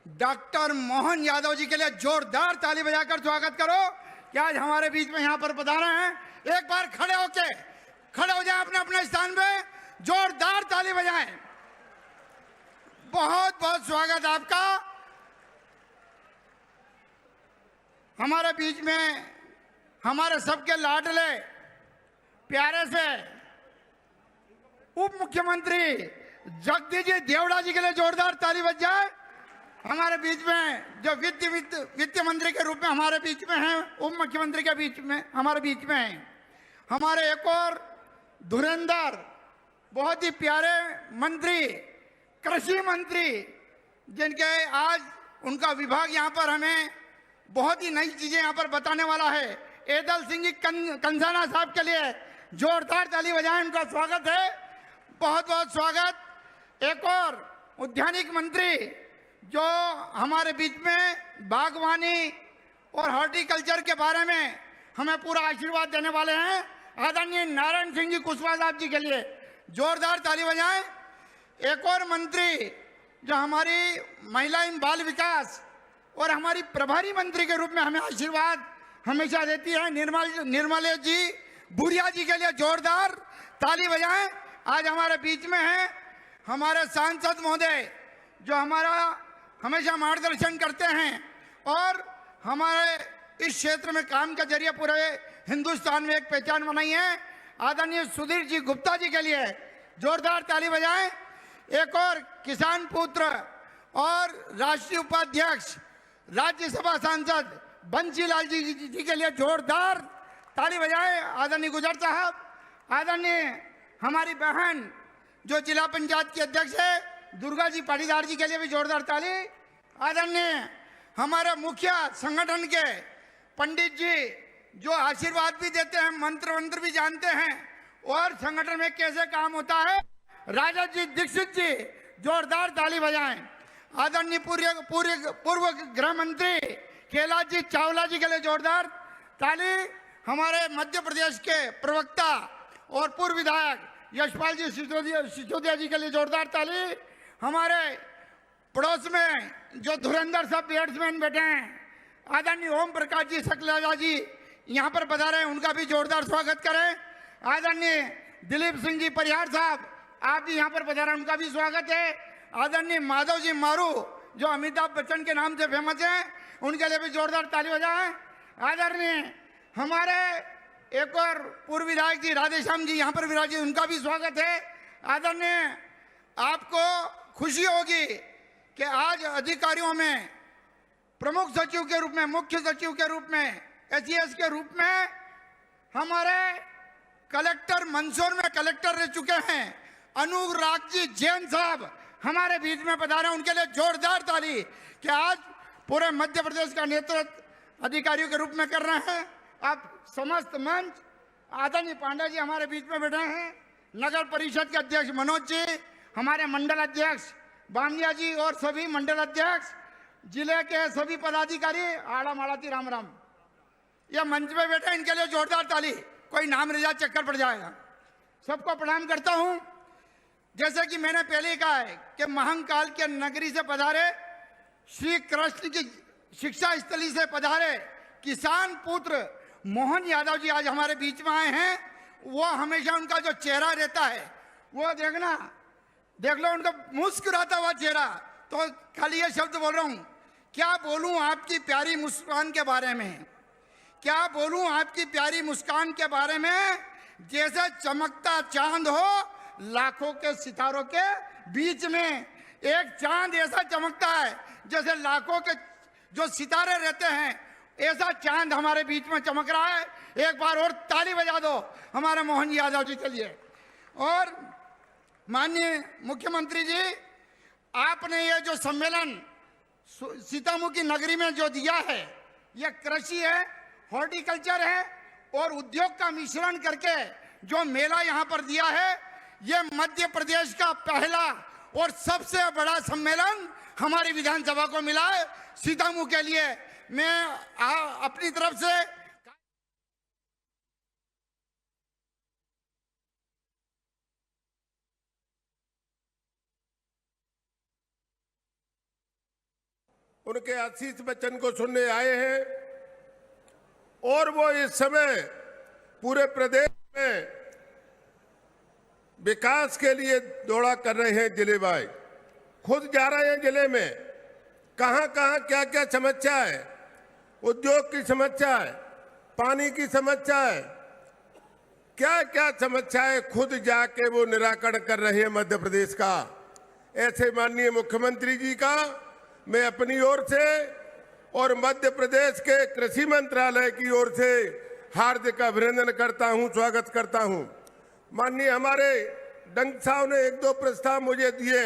[SPEAKER 2] डॉक्टर मोहन यादव जी के लिए जोरदार ताली बजाकर स्वागत करो कि आज हमारे बीच में यहाँ पर पधारे हैं। एक बार खड़े हो जाएं अपने अपने स्थान पे, जोरदार ताली बजाएं। बहुत बहुत स्वागत आपका। हमारे बीच में हमारे सबके लाडले प्यारे से उप मुख्यमंत्री जगदीश जी देवड़ा जी के लिए जोरदार ताली बज जाए। हमारे बीच में जो वित्त मंत्री के रूप में हमारे बीच में हैं, उप मुख्यमंत्री के बीच में हमारे बीच में हैं हमारे एक और धुरंधर बहुत ही प्यारे मंत्री, कृषि मंत्री, जिनके आज उनका विभाग यहाँ पर हमें बहुत ही नई चीजें यहाँ पर बताने वाला है। एदल सिंह जी कंसाना साहब के लिए जोरदार ताली बजाएं, उनका स्वागत है, बहुत बहुत स्वागत। एक और उद्यानिक मंत्री जो हमारे बीच में बागवानी और हॉर्टिकल्चर के बारे में हमें पूरा आशीर्वाद देने वाले हैं, आदरणीय नारायण सिंह जी कुशवाहा साहब जी के लिए जोरदार ताली बजाएं। एक और मंत्री जो हमारी महिला एवं बाल विकास और हमारी प्रभारी मंत्री के रूप में हमें आशीर्वाद हमेशा देती है, निर्मला जी बुढ़िया जी के लिए जोरदार ताली बजाएं। आज हमारे बीच में हैं हमारे सांसद महोदय जो हमारा हमेशा मार्गदर्शन करते हैं और हमारे इस क्षेत्र में काम के जरिए पूरे हिंदुस्तान में एक पहचान बनाई है, आदरणीय सुधीर जी गुप्ता जी के लिए जोरदार ताली बजाएं। एक और किसान पुत्र और राष्ट्रीय उपाध्यक्ष राज्यसभा सांसद बंसीलाल जी के लिए जोरदार ताली बजाएं, आदरणीय गुजर साहब। आदरणीय हमारी बहन जो जिला पंचायत की अध्यक्ष है दुर्गा जी पाटीदार जी के लिए भी जोरदार ताली। आदरणीय हमारे मुखिया संगठन के पंडित जी जो आशीर्वाद भी देते हैं, मंत्र भी जानते हैं और संगठन में कैसे काम होता है, राजा जी दीक्षित जी जोरदार ताली बजाएं। आदरणीय पूर्व गृह मंत्री कैलाश जी चावला जी के लिए जोरदार ताली। हमारे मध्य प्रदेश के प्रवक्ता और पूर्व विधायक यशपाल जी सिसोदिया जी के लिए जोरदार ताली। हमारे पड़ोस में जो धुरंधर सब बैट्समैन बैठे हैं, आदरणीय ओम प्रकाश जी सकलाजा जी यहाँ पर पधारे हैं, उनका भी जोरदार स्वागत करें। आदरणीय दिलीप सिंह जी परिहार साहब आप भी यहाँ पर पधारे, उनका भी स्वागत है। आदरणीय माधव जी मारू जो अमिताभ बच्चन के नाम से फेमस हैं, उनके लिए भी जोरदार ताली बजाएं। आदरणीय हमारे एक और पूर्व विधायक जी राधेश्याम जी यहाँ पर विराजित, उनका भी स्वागत है। आदरणीय आपको खुशी होगी कि आज अधिकारियों में प्रमुख सचिव के रूप में, मुख्य सचिव के रूप में, एसईएस के रूप में हमारे कलेक्टर मंदसौर में कलेक्टर रह चुके हैं अनुराग जी जैन साहब हमारे बीच में पधारे, उनके लिए जोरदार ताली कि आज पूरे मध्य प्रदेश का नेतृत्व अधिकारियों के रूप में कर रहे हैं। आप समस्त मंच, आदरणीय पांडा जी हमारे बीच में बैठे हैं, नगर परिषद के अध्यक्ष मनोज जी, हमारे मंडल अध्यक्ष बामनिया जी और सभी मंडल अध्यक्ष, जिले के सभी पदाधिकारी, आड़ा माड़ाती राम राम, ये मंच में बैठे, इनके लिए जोरदार ताली। कोई नाम रिजा चक्कर पड़ जाएगा। सबको प्रणाम करता हूं। जैसे कि मैंने पहले ही कहा है कि महंकाल के नगरी से पधारे, श्री कृष्ण की शिक्षा स्थली से पधारे किसान पुत्र मोहन यादव जी आज हमारे बीच में आए हैं। वो हमेशा उनका जो चेहरा रहता है वो देखना, देख लो उनका मुस्कुराता हुआ चेहरा। तो खाली ये शब्द बोल रहा हूं, क्या बोलूं आपकी प्यारी मुस्कान के बारे में, क्या बोलूं आपकी प्यारी मुस्कान के बारे में, जैसे चमकता चांद हो लाखों के सितारों के बीच में। एक चांद ऐसा चमकता है जैसे लाखों के जो सितारे रहते हैं, ऐसा चांद हमारे बीच में चमक रहा है। एक बार और ताली बजा दो हमारे मोहन यादव जी के लिए। और माननीय मुख्यमंत्री जी, आपने ये जो सम्मेलन सीतामुखी नगरी में जो दिया है, ये कृषि है, हॉर्टिकल्चर है और उद्योग का मिश्रण करके जो मेला यहाँ पर दिया है, ये मध्य प्रदेश का पहला और सबसे बड़ा सम्मेलन हमारी विधानसभा को मिला है। सीतामऊ के लिए मैं अपनी तरफ से
[SPEAKER 6] उनके आशीष वचन को सुनने आए हैं और वो इस समय पूरे प्रदेश में विकास के लिए दौड़ा कर रहे हैं। जिले भाई खुद जा रहे हैं जिले में, कहां कहां क्या क्या समस्या है, उद्योग की समस्या है, पानी की समस्या है, क्या क्या समस्या है, खुद जाके वो निराकरण कर रहे हैं मध्य प्रदेश का। ऐसे माननीय मुख्यमंत्री जी का मैं अपनी ओर से और मध्य प्रदेश के कृषि मंत्रालय की ओर से हार्दिक अभिनंदन करता हूं, स्वागत करता हूं। माननीय हमारे डंग साहब ने एक दो प्रस्ताव मुझे दिए।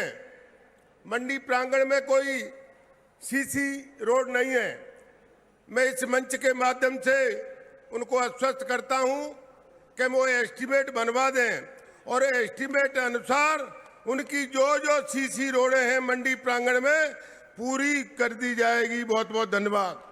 [SPEAKER 6] मंडी प्रांगण में कोई सीसी रोड नहीं है। मैं इस मंच के माध्यम से उनको आश्वस्त करता हूं कि वो एस्टीमेट बनवा दें और एस्टीमेट अनुसार उनकी जो जो सीसी रोडें हैं मंडी प्रांगण में पूरी कर दी जाएगी। बहुत बहुत धन्यवाद।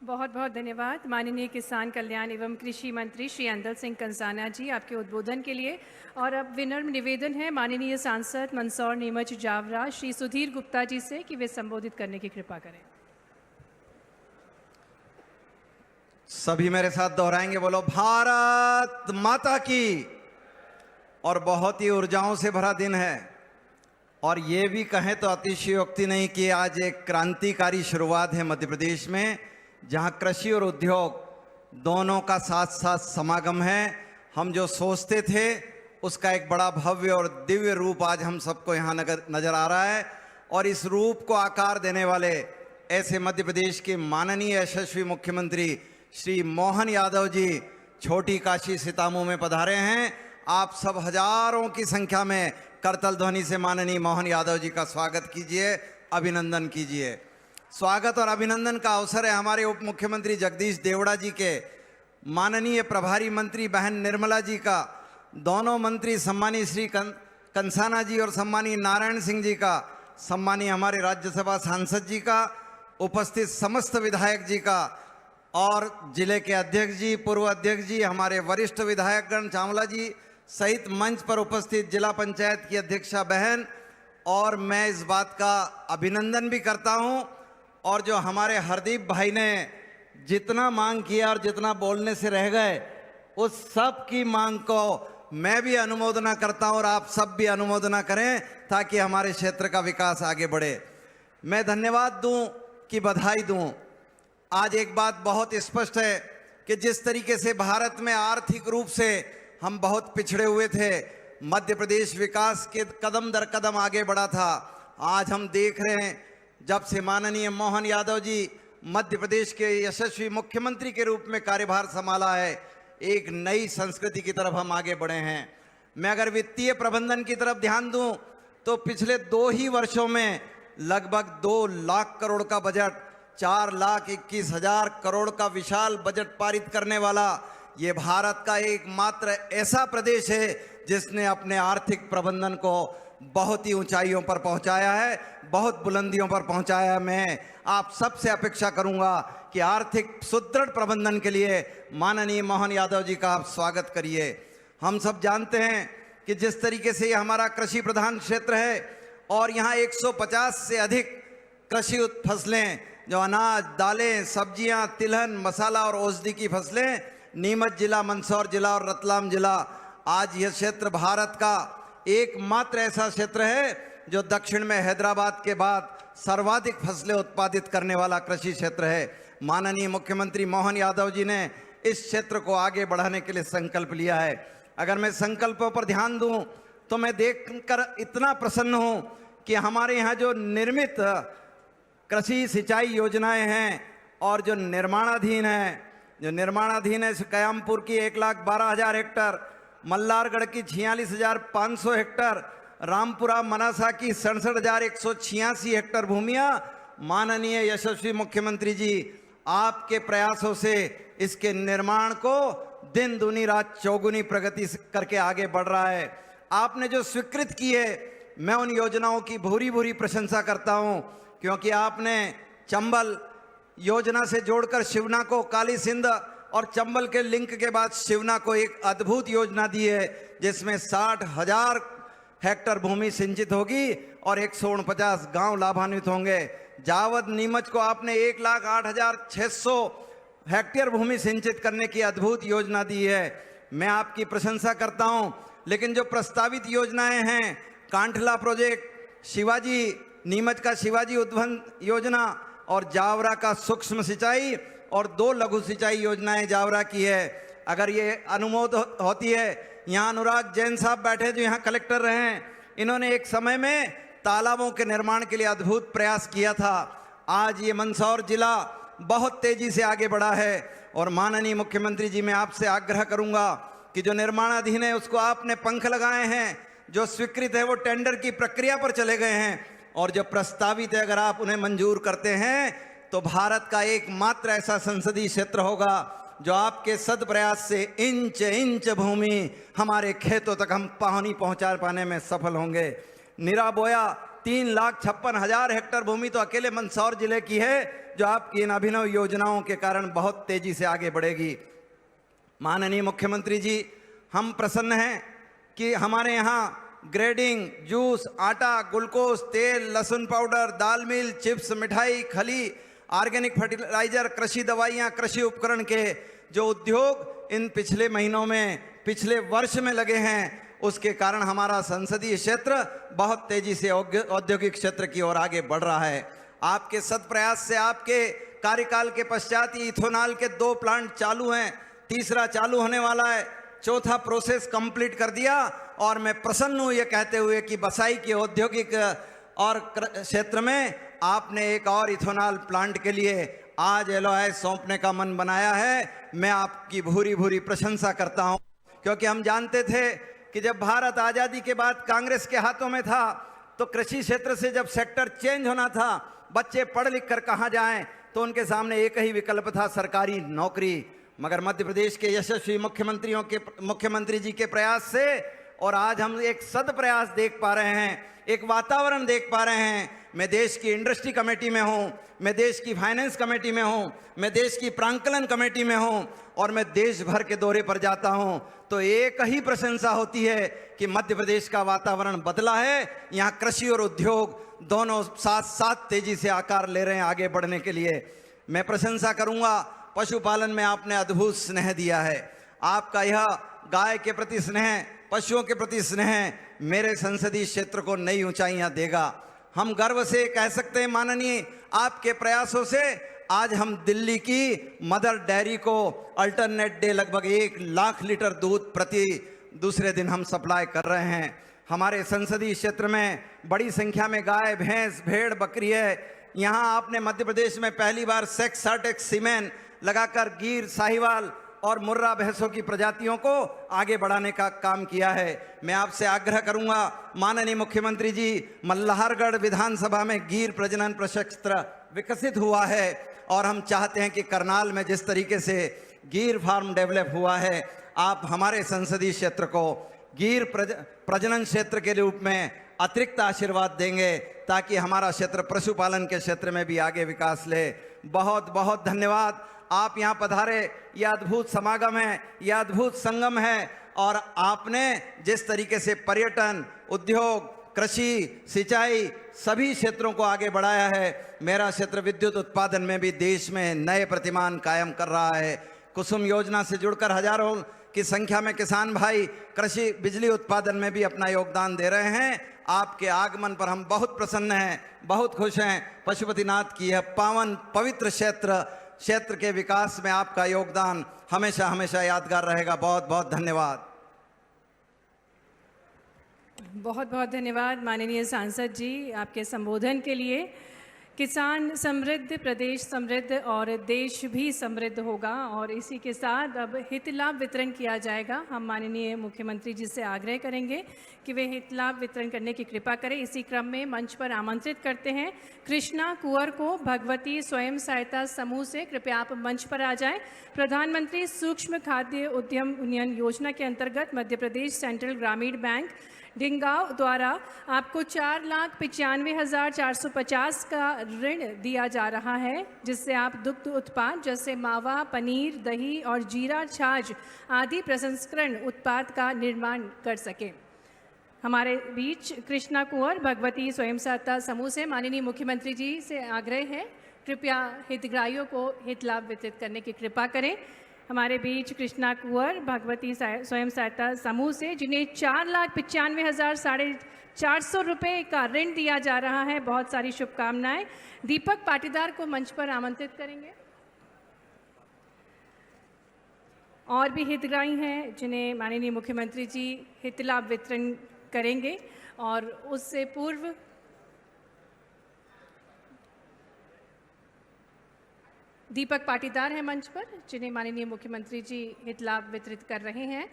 [SPEAKER 1] बहुत बहुत धन्यवाद माननीय किसान कल्याण एवं कृषि मंत्री श्री अंदल सिंह कंसाना जी आपके उद्बोधन के लिए। और अब विनम्र निवेदन है माननीय सांसद मंदसौर नीमच जावरा श्री सुधीर गुप्ता जी से कि वे संबोधित करने की कृपा करें।
[SPEAKER 7] सभी मेरे साथ दोहराएंगे, बोलो भारत माता की। और बहुत ही ऊर्जाओं से भरा दिन है और ये भी कहें तो अतिशयोक्ति नहीं कि आज एक क्रांतिकारी शुरुआत है मध्य प्रदेश में, जहां कृषि और उद्योग दोनों का साथ साथ समागम है। हम जो सोचते थे उसका एक बड़ा भव्य और दिव्य रूप आज हम सबको यहाँ नजर आ रहा है। और इस रूप को आकार देने वाले ऐसे मध्य प्रदेश के माननीय यशस्वी मुख्यमंत्री श्री मोहन यादव जी छोटी काशी सितामू में पधारे हैं। आप सब हजारों की संख्या में करतल ध्वनि से माननीय मोहन यादव जी का स्वागत कीजिए, अभिनंदन कीजिए। स्वागत और अभिनंदन का अवसर है हमारे उप मुख्यमंत्री जगदीश देवड़ा जी के, माननीय प्रभारी मंत्री बहन निर्मला जी का, दोनों मंत्री सम्मानीय श्री कंसाना जी और सम्मानीय नारायण सिंह जी का, सम्मानीय हमारे राज्यसभा सांसद जी का, उपस्थित समस्त विधायक जी का और जिले के अध्यक्ष जी, पूर्व अध्यक्ष जी, हमारे वरिष्ठ विधायकगण चावला जी सहित मंच पर उपस्थित जिला पंचायत की अध्यक्षा बहन। और मैं इस बात का अभिनंदन भी करता हूं और जो हमारे हरदीप भाई ने जितना मांग किया और जितना बोलने से रह गए उस सब की मांग को मैं भी अनुमोदना करता हूं और आप सब भी अनुमोदना करें ताकि हमारे क्षेत्र का विकास आगे बढ़े। मैं धन्यवाद दूं कि बधाई दूं। आज एक बात बहुत स्पष्ट है कि जिस तरीके से भारत में आर्थिक रूप से हम बहुत पिछड़े हुए थे, मध्य प्रदेश विकास के कदम दर कदम आगे बढ़ा था। आज हम देख रहे हैं जब से माननीय मोहन यादव जी मध्य प्रदेश के यशस्वी मुख्यमंत्री के रूप में कार्यभार संभाला है, एक नई संस्कृति की तरफ हम आगे बढ़े हैं। मैं अगर वित्तीय प्रबंधन की तरफ ध्यान दूं तो पिछले 2 ही वर्षों में लगभग 2 लाख करोड़ का बजट, 4,21,000 करोड़ का विशाल बजट पारित करने वाला ये भारत का एकमात्र ऐसा प्रदेश है जिसने अपने आर्थिक प्रबंधन को बहुत ही ऊंचाइयों पर पहुंचाया है, बहुत बुलंदियों पर पहुंचाया है। मैं आप सबसे अपेक्षा करूंगा कि आर्थिक सुदृढ़ प्रबंधन के लिए माननीय मोहन यादव जी का आप स्वागत करिए। हम सब जानते हैं कि जिस तरीके से ये हमारा कृषि प्रधान क्षेत्र है और यहाँ 150 से अधिक कृषि फसलें जो अनाज, दालें, सब्जियां, तिलहन, मसाला और औषधि की फसलें, नीमच जिला, मंदसौर जिला और रतलाम जिला, आज यह क्षेत्र भारत का एकमात्र ऐसा क्षेत्र है जो दक्षिण में हैदराबाद के बाद सर्वाधिक फसलें उत्पादित करने वाला कृषि क्षेत्र है। माननीय मुख्यमंत्री मोहन यादव जी ने इस क्षेत्र को आगे बढ़ाने के लिए संकल्प लिया है। अगर मैं संकल्पों पर ध्यान दूं तो मैं देखकर इतना प्रसन्न हूं कि हमारे यहाँ जो निर्मित कृषि सिंचाई योजनाएं हैं और जो निर्माणाधीन है कयामपुर की 1,12,000 हेक्टर, मल्लारगढ़ की 46,500 हेक्टर, रामपुरा मनासा की 67,186 हेक्टर भूमियां माननीय यशस्वी मुख्यमंत्री जी आपके प्रयासों से इसके निर्माण को दिन दूनी रात चौगुनी प्रगति करके आगे बढ़ रहा है। आपने जो स्वीकृत की है मैं उन योजनाओं की भूरी भूरी प्रशंसा करता हूं, क्योंकि आपने चंबल योजना से जोड़कर शिवना को, काली सिंध और चंबल के लिंक के बाद शिवना को एक अद्भुत योजना दी है जिसमें 60,000 हेक्टर भूमि सिंचित होगी और 149 गांव लाभान्वित होंगे। जावद नीमच को आपने 1,08,600 हेक्टेयर भूमि सिंचित करने की अद्भुत योजना दी है। मैं आपकी प्रशंसा करता हूं, लेकिन जो प्रस्तावित योजनाएं हैं, कांठला प्रोजेक्ट, शिवाजी नीमच का शिवाजी उद्वन योजना और जावरा का सूक्ष्म सिंचाई और 2 लघु सिंचाई योजनाएं जावरा की है, अगर ये अनुमोद होती है। यहाँ अनुराग जैन साहब बैठे जो यहाँ कलेक्टर रहे हैं, इन्होंने एक समय में तालाबों के निर्माण के लिए अद्भुत प्रयास किया था। आज ये मंदसौर जिला बहुत तेजी से आगे बढ़ा है और माननीय मुख्यमंत्री जी मैं आपसे आग्रह करूंगा कि जो निर्माणाधीन है उसको आपने पंख लगाए हैं, जो स्वीकृत है वो टेंडर की प्रक्रिया पर चले गए हैं, और जो प्रस्तावित है अगर आप उन्हें मंजूर करते हैं तो भारत का एकमात्र ऐसा संसदीय क्षेत्र होगा जो आपके सदप्रयास से इंच इंच भूमि हमारे खेतों तक हम पानी पहुंचा पाने में सफल होंगे। निरा बोया 3,56,000 हेक्टेयर भूमि तो अकेले मंदसौर जिले की है जो आपकी इन अभिनव योजनाओं के कारण बहुत तेजी से आगे बढ़ेगी। माननीय मुख्यमंत्री जी, हम प्रसन्न हैं कि हमारे यहाँ ग्रेडिंग, जूस, आटा, ग्लूकोज, तेल, लहसुन पाउडर, दाल मिल, चिप्स, मिठाई, खली, ऑर्गेनिक फर्टिलाइजर, कृषि दवाइयाँ, कृषि उपकरण के जो उद्योग इन पिछले महीनों में, पिछले वर्ष में लगे हैं, उसके कारण हमारा संसदीय क्षेत्र बहुत तेजी से औद्योगिक क्षेत्र की ओर आगे बढ़ रहा है। आपके सदप्रयास से आपके कार्यकाल के पश्चात इथेनॉल के 2 प्लांट चालू हैं, तीसरा चालू होने वाला है, चौथा प्रोसेस कंप्लीट कर दिया और मैं प्रसन्न हूं ये कहते हुए कि बसाई के औद्योगिक और क्षेत्र में आपने एक और इथेनॉल प्लांट के लिए आज एलओआई सौंपने का मन बनाया है। मैं आपकी भूरी भूरी प्रशंसा करता हूं, क्योंकि हम जानते थे कि जब भारत आज़ादी के बाद कांग्रेस के हाथों में था तो कृषि क्षेत्र से जब सेक्टर चेंज होना था, बच्चे पढ़ लिख कर कहाँ जाएं, तो उनके सामने एक ही विकल्प था, सरकारी नौकरी। मगर मध्य प्रदेश के यशस्वी मुख्यमंत्री जी के प्रयास से और आज हम एक सदप्रयास देख पा रहे हैं, एक वातावरण देख पा रहे हैं। मैं देश की इंडस्ट्री कमेटी में हूं, मैं देश की फाइनेंस कमेटी में हूं, मैं देश की प्रांकलन कमेटी में हूं और मैं देश भर के दौरे पर जाता हूं, तो एक ही प्रशंसा होती है कि मध्य प्रदेश का वातावरण बदला है। यहाँ कृषि और उद्योग दोनों साथ साथ तेजी से आकार ले रहे हैं आगे बढ़ने के लिए। मैं प्रशंसा करूंगा, पशुपालन में आपने अद्भुत स्नेह दिया है। आपका यह गाय के प्रति स्नेह, पशुओं के प्रति स्नेह मेरे संसदीय क्षेत्र को नई ऊंचाइयां देगा। हम गर्व से कह सकते हैं माननीय, आपके प्रयासों से आज हम दिल्ली की मदर डेयरी को अल्टरनेट डे लगभग 1 लाख लीटर दूध प्रति दूसरे दिन हम सप्लाई कर रहे हैं। हमारे संसदीय क्षेत्र में बड़ी संख्या में गाय, भैंस, भेड़, बकरी है। यहाँ आपने मध्य प्रदेश में पहली बार सेक्स सर्टेक्स सीमेन लगाकर गिर, साहिवाल और मुर्रा भैंसों की प्रजातियों को आगे बढ़ाने का काम किया है। मैं आपसे आग्रह करूंगा माननीय मुख्यमंत्री जी, मल्हारगढ़ विधानसभा में गिर प्रजनन प्रक्षेत्र विकसित हुआ है और हम चाहते हैं कि करनाल में जिस तरीके से गिर फार्म डेवलप हुआ है, आप हमारे संसदीय क्षेत्र को गिर प्रजनन क्षेत्र के रूप में अतिरिक्त आशीर्वाद देंगे ताकि हमारा क्षेत्र पशुपालन के क्षेत्र में भी आगे विकास ले। बहुत बहुत धन्यवाद। आप यहाँ पधारे, यह अद्भुत समागम है, यह अद्भुत संगम है और आपने जिस तरीके से पर्यटन, उद्योग, कृषि, सिंचाई सभी क्षेत्रों को आगे बढ़ाया है। मेरा क्षेत्र विद्युत उत्पादन में भी देश में नए प्रतिमान कायम कर रहा है। कुसुम योजना से जुड़कर हजारों की संख्या में किसान भाई कृषि बिजली उत्पादन में भी अपना योगदान दे रहे हैं। आपके आगमन पर हम बहुत प्रसन्न हैं, बहुत खुश हैं। पशुपतिनाथ की यह पावन पवित्र क्षेत्र के विकास में आपका योगदान हमेशा हमेशा यादगार रहेगा। बहुत बहुत धन्यवाद।
[SPEAKER 1] बहुत बहुत धन्यवाद माननीय सांसद जी आपके संबोधन के लिए। किसान समृद्ध, प्रदेश समृद्ध और देश भी समृद्ध होगा। और इसी के साथ अब हित लाभ वितरण किया जाएगा। हम माननीय मुख्यमंत्री जी से आग्रह करेंगे कि वे हित लाभ वितरण करने की कृपा करें। इसी क्रम में मंच पर आमंत्रित करते हैं कृष्णा कुंवर को, भगवती स्वयं सहायता समूह से। कृपया आप मंच पर आ जाएं। प्रधानमंत्री सूक्ष्म खाद्य उद्यम उन्नयन योजना के अंतर्गत मध्य प्रदेश सेंट्रल ग्रामीण बैंक ढिंगाव द्वारा आपको 4,95,450 का ऋण दिया जा रहा है, जिससे आप दुग्ध उत्पाद जैसे मावा, पनीर, दही और जीरा छाछ आदि प्रसंस्करण उत्पाद का निर्माण कर सकें। हमारे बीच कृष्णा कुंवर, भगवती स्वयं सहायता समूह से। माननीय मुख्यमंत्री जी से आग्रह है कृपया हितग्राहियों को हित लाभ वितरित करने की कृपा करें। हमारे बीच कृष्णा कुंवर, भगवती स्वयं सहायता समूह से, जिन्हें 4,95,450 रुपये का ऋण दिया जा रहा है। बहुत सारी शुभकामनाएं। दीपक पाटीदार को मंच पर आमंत्रित करेंगे। और भी हितग्राही हैं जिन्हें माननीय मुख्यमंत्री जी हित लाभ वितरण करेंगे। और उससे पूर्व दीपक पाटीदार हैं मंच पर, जिन्हें माननीय मुख्यमंत्री जी हित लाभ वितरित कर रहे हैं।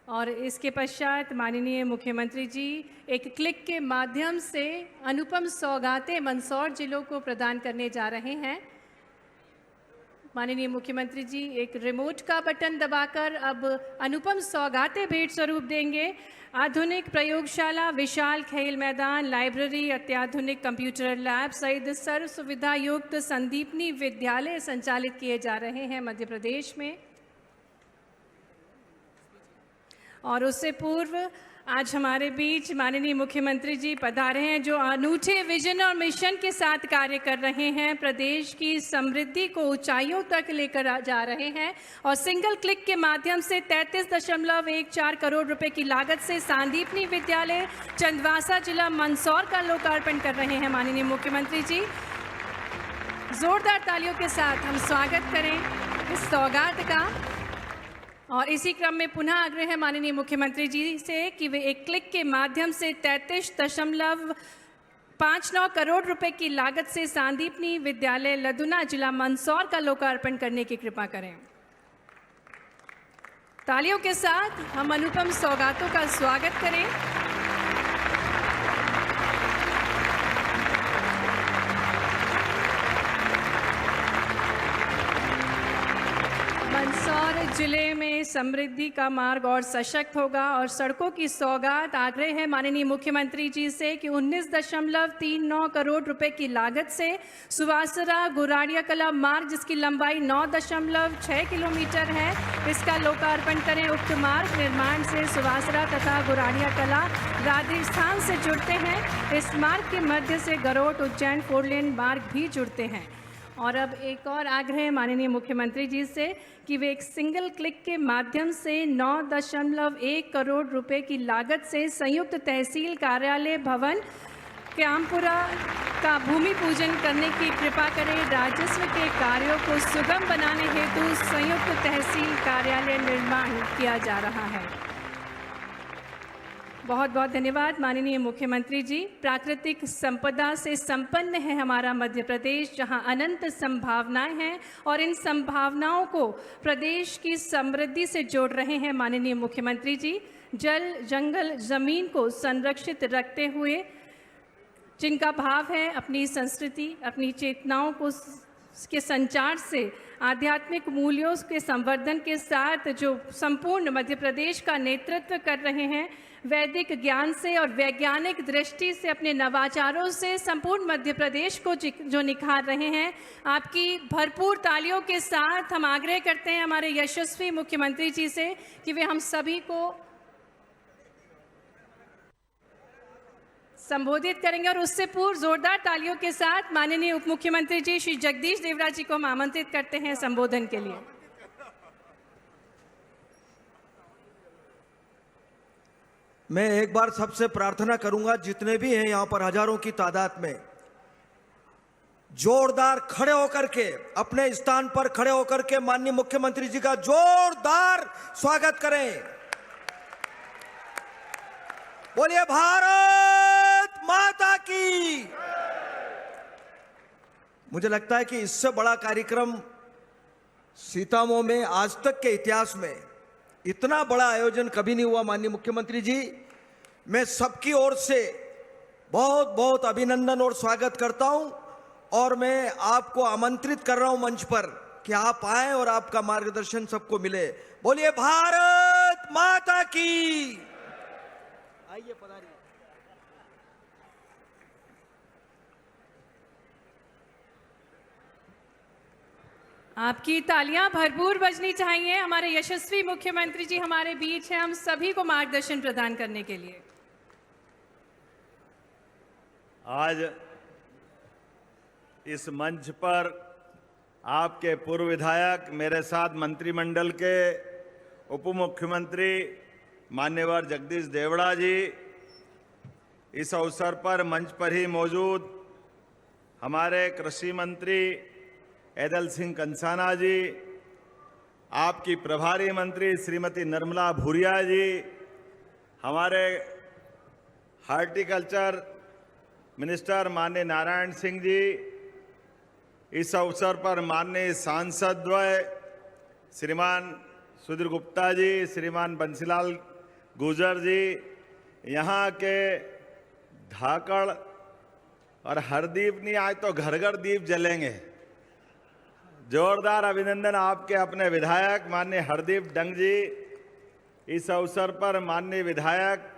[SPEAKER 1] और इसके पश्चात माननीय मुख्यमंत्री जी एक क्लिक के माध्यम से अनुपम सौगातें मंदसौर जिलों को प्रदान करने जा रहे हैं। माननीय मुख्यमंत्री जी एक रिमोट का बटन दबाकर अब अनुपम सौगातें भेंट स्वरूप देंगे। आधुनिक प्रयोगशाला, विशाल खेल मैदान, लाइब्रेरी, अत्याधुनिक कंप्यूटर लैब सहित सर्व सुविधा युक्त संदीपनी विद्यालय संचालित किए जा रहे हैं मध्य प्रदेश में। और उससे पूर्व आज हमारे बीच माननीय मुख्यमंत्री जी पधारे हैं, जो अनूठे विजन और मिशन के साथ कार्य कर रहे हैं, प्रदेश की समृद्धि को ऊंचाइयों तक लेकर जा रहे हैं और सिंगल क्लिक के माध्यम से 33.14 करोड़ रुपए की लागत से सांदीपनी विद्यालय चंदवासा जिला मंदसौर का लोकार्पण कर रहे हैं। माननीय मुख्यमंत्री जी, जोरदार तालियों के साथ हम स्वागत करें इस सौगात का। और इसी क्रम में पुनः आग्रह है माननीय मुख्यमंत्री जी से कि वे एक क्लिक के माध्यम से 33.59 करोड़ रुपए की लागत से सांदीपनी विद्यालय लदुना जिला मंदसौर का लोकार्पण करने की कृपा करें। तालियों के साथ हम अनुपम सौगातों का स्वागत करें। मंदसौर जिले में समृद्धि का मार्ग और सशक्त होगा और सड़कों की सौगात। आग्रह है माननीय मुख्यमंत्री जी से कि 19.39 करोड़ रुपए की लागत से सुवासरा गुराड़िया कला मार्ग, जिसकी लंबाई 9.6 किलोमीटर है, इसका लोकार्पण करें। उक्त मार्ग निर्माण से सुवासरा तथा गुराड़िया कला राजस्थान से जुड़ते हैं। इस मार्ग के मध्य से गरोट उज्जैन 4 लेन मार्ग भी जुड़ते हैं। और अब एक और आग्रह है माननीय मुख्यमंत्री जी से कि वे एक सिंगल क्लिक के माध्यम से 9.1 करोड़ रुपए की लागत से संयुक्त तहसील कार्यालय भवन क्यामपुरा का भूमि पूजन करने की कृपा करें। राजस्व के कार्यों को सुगम बनाने हेतु संयुक्त तहसील कार्यालय निर्माण किया जा रहा है। बहुत बहुत धन्यवाद माननीय मुख्यमंत्री जी। प्राकृतिक संपदा से संपन्न है हमारा मध्य प्रदेश, जहां अनंत संभावनाएं हैं और इन संभावनाओं को प्रदेश की समृद्धि से जोड़ रहे हैं माननीय मुख्यमंत्री जी। जल, जंगल, जमीन को संरक्षित रखते हुए जिनका भाव है अपनी संस्कृति, अपनी चेतनाओं को के संचार से आध्यात्मिक मूल्यों के संवर्धन के साथ जो संपूर्ण मध्य प्रदेश का नेतृत्व कर रहे हैं, वैदिक ज्ञान से और वैज्ञानिक दृष्टि से अपने नवाचारों से संपूर्ण मध्य प्रदेश को जो निखार रहे हैं, आपकी भरपूर तालियों के साथ हम आग्रह करते हैं हमारे यशस्वी मुख्यमंत्री जी से कि वे हम सभी को संबोधित करेंगे। और उससे पूर्व जोरदार तालियों के साथ माननीय उप मुख्यमंत्री जी श्री जगदीश देवड़ा जी को हम आमंत्रित करते हैं संबोधन के लिए।
[SPEAKER 8] मैं एक बार सबसे प्रार्थना करूंगा, जितने भी हैं यहां पर हजारों की तादाद में, जोरदार खड़े होकर के, अपने स्थान पर खड़े होकर के माननीय मुख्यमंत्री जी का जोरदार स्वागत करें। बोलिए भारत माता की। मुझे लगता है कि इससे बड़ा कार्यक्रम सीतामऊ में आज तक के इतिहास में इतना बड़ा आयोजन कभी नहीं हुआ। माननीय मुख्यमंत्री जी, मैं सबकी ओर से बहुत बहुत अभिनंदन और स्वागत करता हूं और मैं आपको आमंत्रित कर रहा हूं मंच पर कि आप आएं और आपका मार्गदर्शन सबको मिले। बोलिए भारत माता की। आइए पधारिए।
[SPEAKER 1] आपकी तालियां भरपूर बजनी चाहिए। हमारे यशस्वी मुख्यमंत्री जी हमारे बीच हैं, हम सभी को मार्गदर्शन प्रदान करने के लिए।
[SPEAKER 9] आज इस मंच पर आपके पूर्व विधायक, मेरे साथ मंत्रिमंडल के उप मुख्यमंत्री मान्यवर जगदीश देवड़ा जी, इस अवसर पर मंच पर ही मौजूद हमारे कृषि मंत्री ऐदल सिंह कंसाना जी, आपकी प्रभारी मंत्री श्रीमती निर्मला भूरिया जी, हमारे हार्टिकल्चर मिनिस्टर माननीय नारायण सिंह जी, इस अवसर पर माननीय सांसद द्वय श्रीमान सुधीर गुप्ता जी, श्रीमान बंसीलाल गुजर जी, यहाँ के धाकड़ और हरदीप नहीं, आज तो घर घर दीप जलेंगे। जोरदार अभिनंदन आपके अपने विधायक माननीय हरदीप डंग जी। इस अवसर पर माननीय विधायक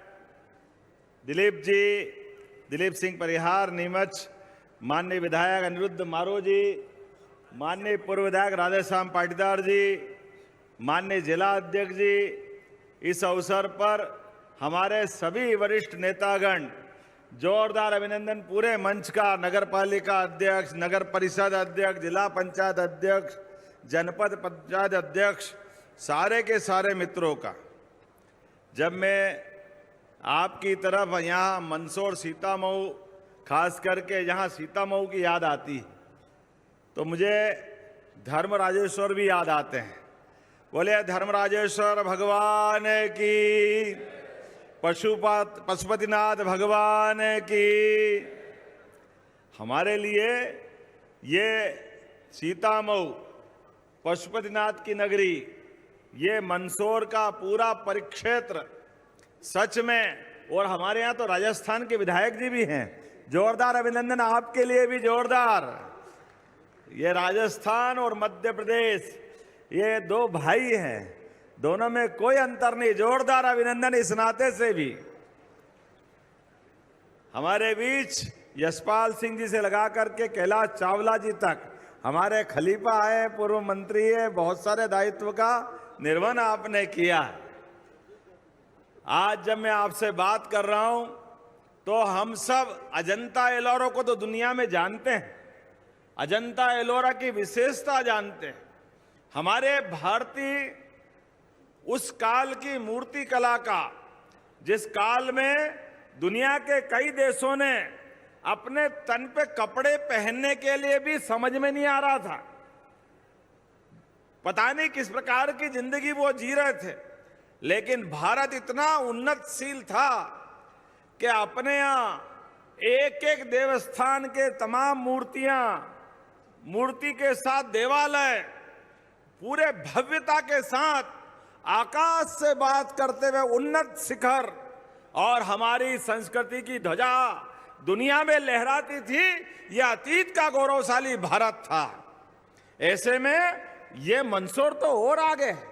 [SPEAKER 9] दिलीप सिंह परिहार नीमच, माननीय विधायक अनिरुद्ध मारो जी, माननीय पूर्व विधायक राधेश्याम पाटीदार जी, माननीय जिला अध्यक्ष जी, इस अवसर पर हमारे सभी वरिष्ठ नेतागण, जोरदार अभिनंदन पूरे मंच का, नगर पालिका अध्यक्ष, नगर परिषद अध्यक्ष, जिला पंचायत अध्यक्ष, जनपद पंचायत अध्यक्ष, सारे के सारे मित्रों का। जब मैं आपकी तरफ यहाँ मंदसौर सीतामऊ, खास करके यहाँ सीतामऊ की याद आती है तो मुझे धर्मराजेश्वर भी याद आते हैं। बोले धर्मराजेश्वर भगवान की, पशुपतिनाथ भगवान की। हमारे लिए ये सीतामऊ, पशुपतिनाथ की नगरी, ये मंदसौर का पूरा परिक्षेत्र सच में, और हमारे यहाँ तो राजस्थान के विधायक जी भी हैं, जोरदार अभिनंदन आपके लिए भी जोरदार। ये राजस्थान और मध्य प्रदेश, ये दो भाई हैं, दोनों में कोई अंतर नहीं, जोरदार अभिनंदन इस नाते से भी। हमारे बीच यशपाल सिंह जी से लगा करके कैलाश चावला जी तक हमारे खलीफा है, पूर्व मंत्री है, बहुत सारे दायित्व का निर्वहन आपने किया है। आज जब मैं आपसे बात कर रहा हूं तो हम सब अजंता एलोरा को तो दुनिया में जानते हैं, अजंता एलोरा की विशेषता जानते हैं। हमारे भारतीय उस काल की मूर्ति कला का, जिस काल में दुनिया के कई देशों ने अपने तन पे कपड़े पहनने के लिए भी समझ में नहीं आ रहा था, पता नहीं किस प्रकार की जिंदगी वो जी रहे थे, लेकिन भारत इतना उन्नतशील था कि अपने यहाँ एक एक देवस्थान के तमाम मूर्तियां, मूर्ति के साथ देवालय पूरे भव्यता के साथ आकाश से बात करते हुए उन्नत शिखर और हमारी संस्कृति की ध्वजा दुनिया में लहराती थी। यह अतीत का गौरवशाली भारत था। ऐसे में ये मंदसौर तो और आगे है।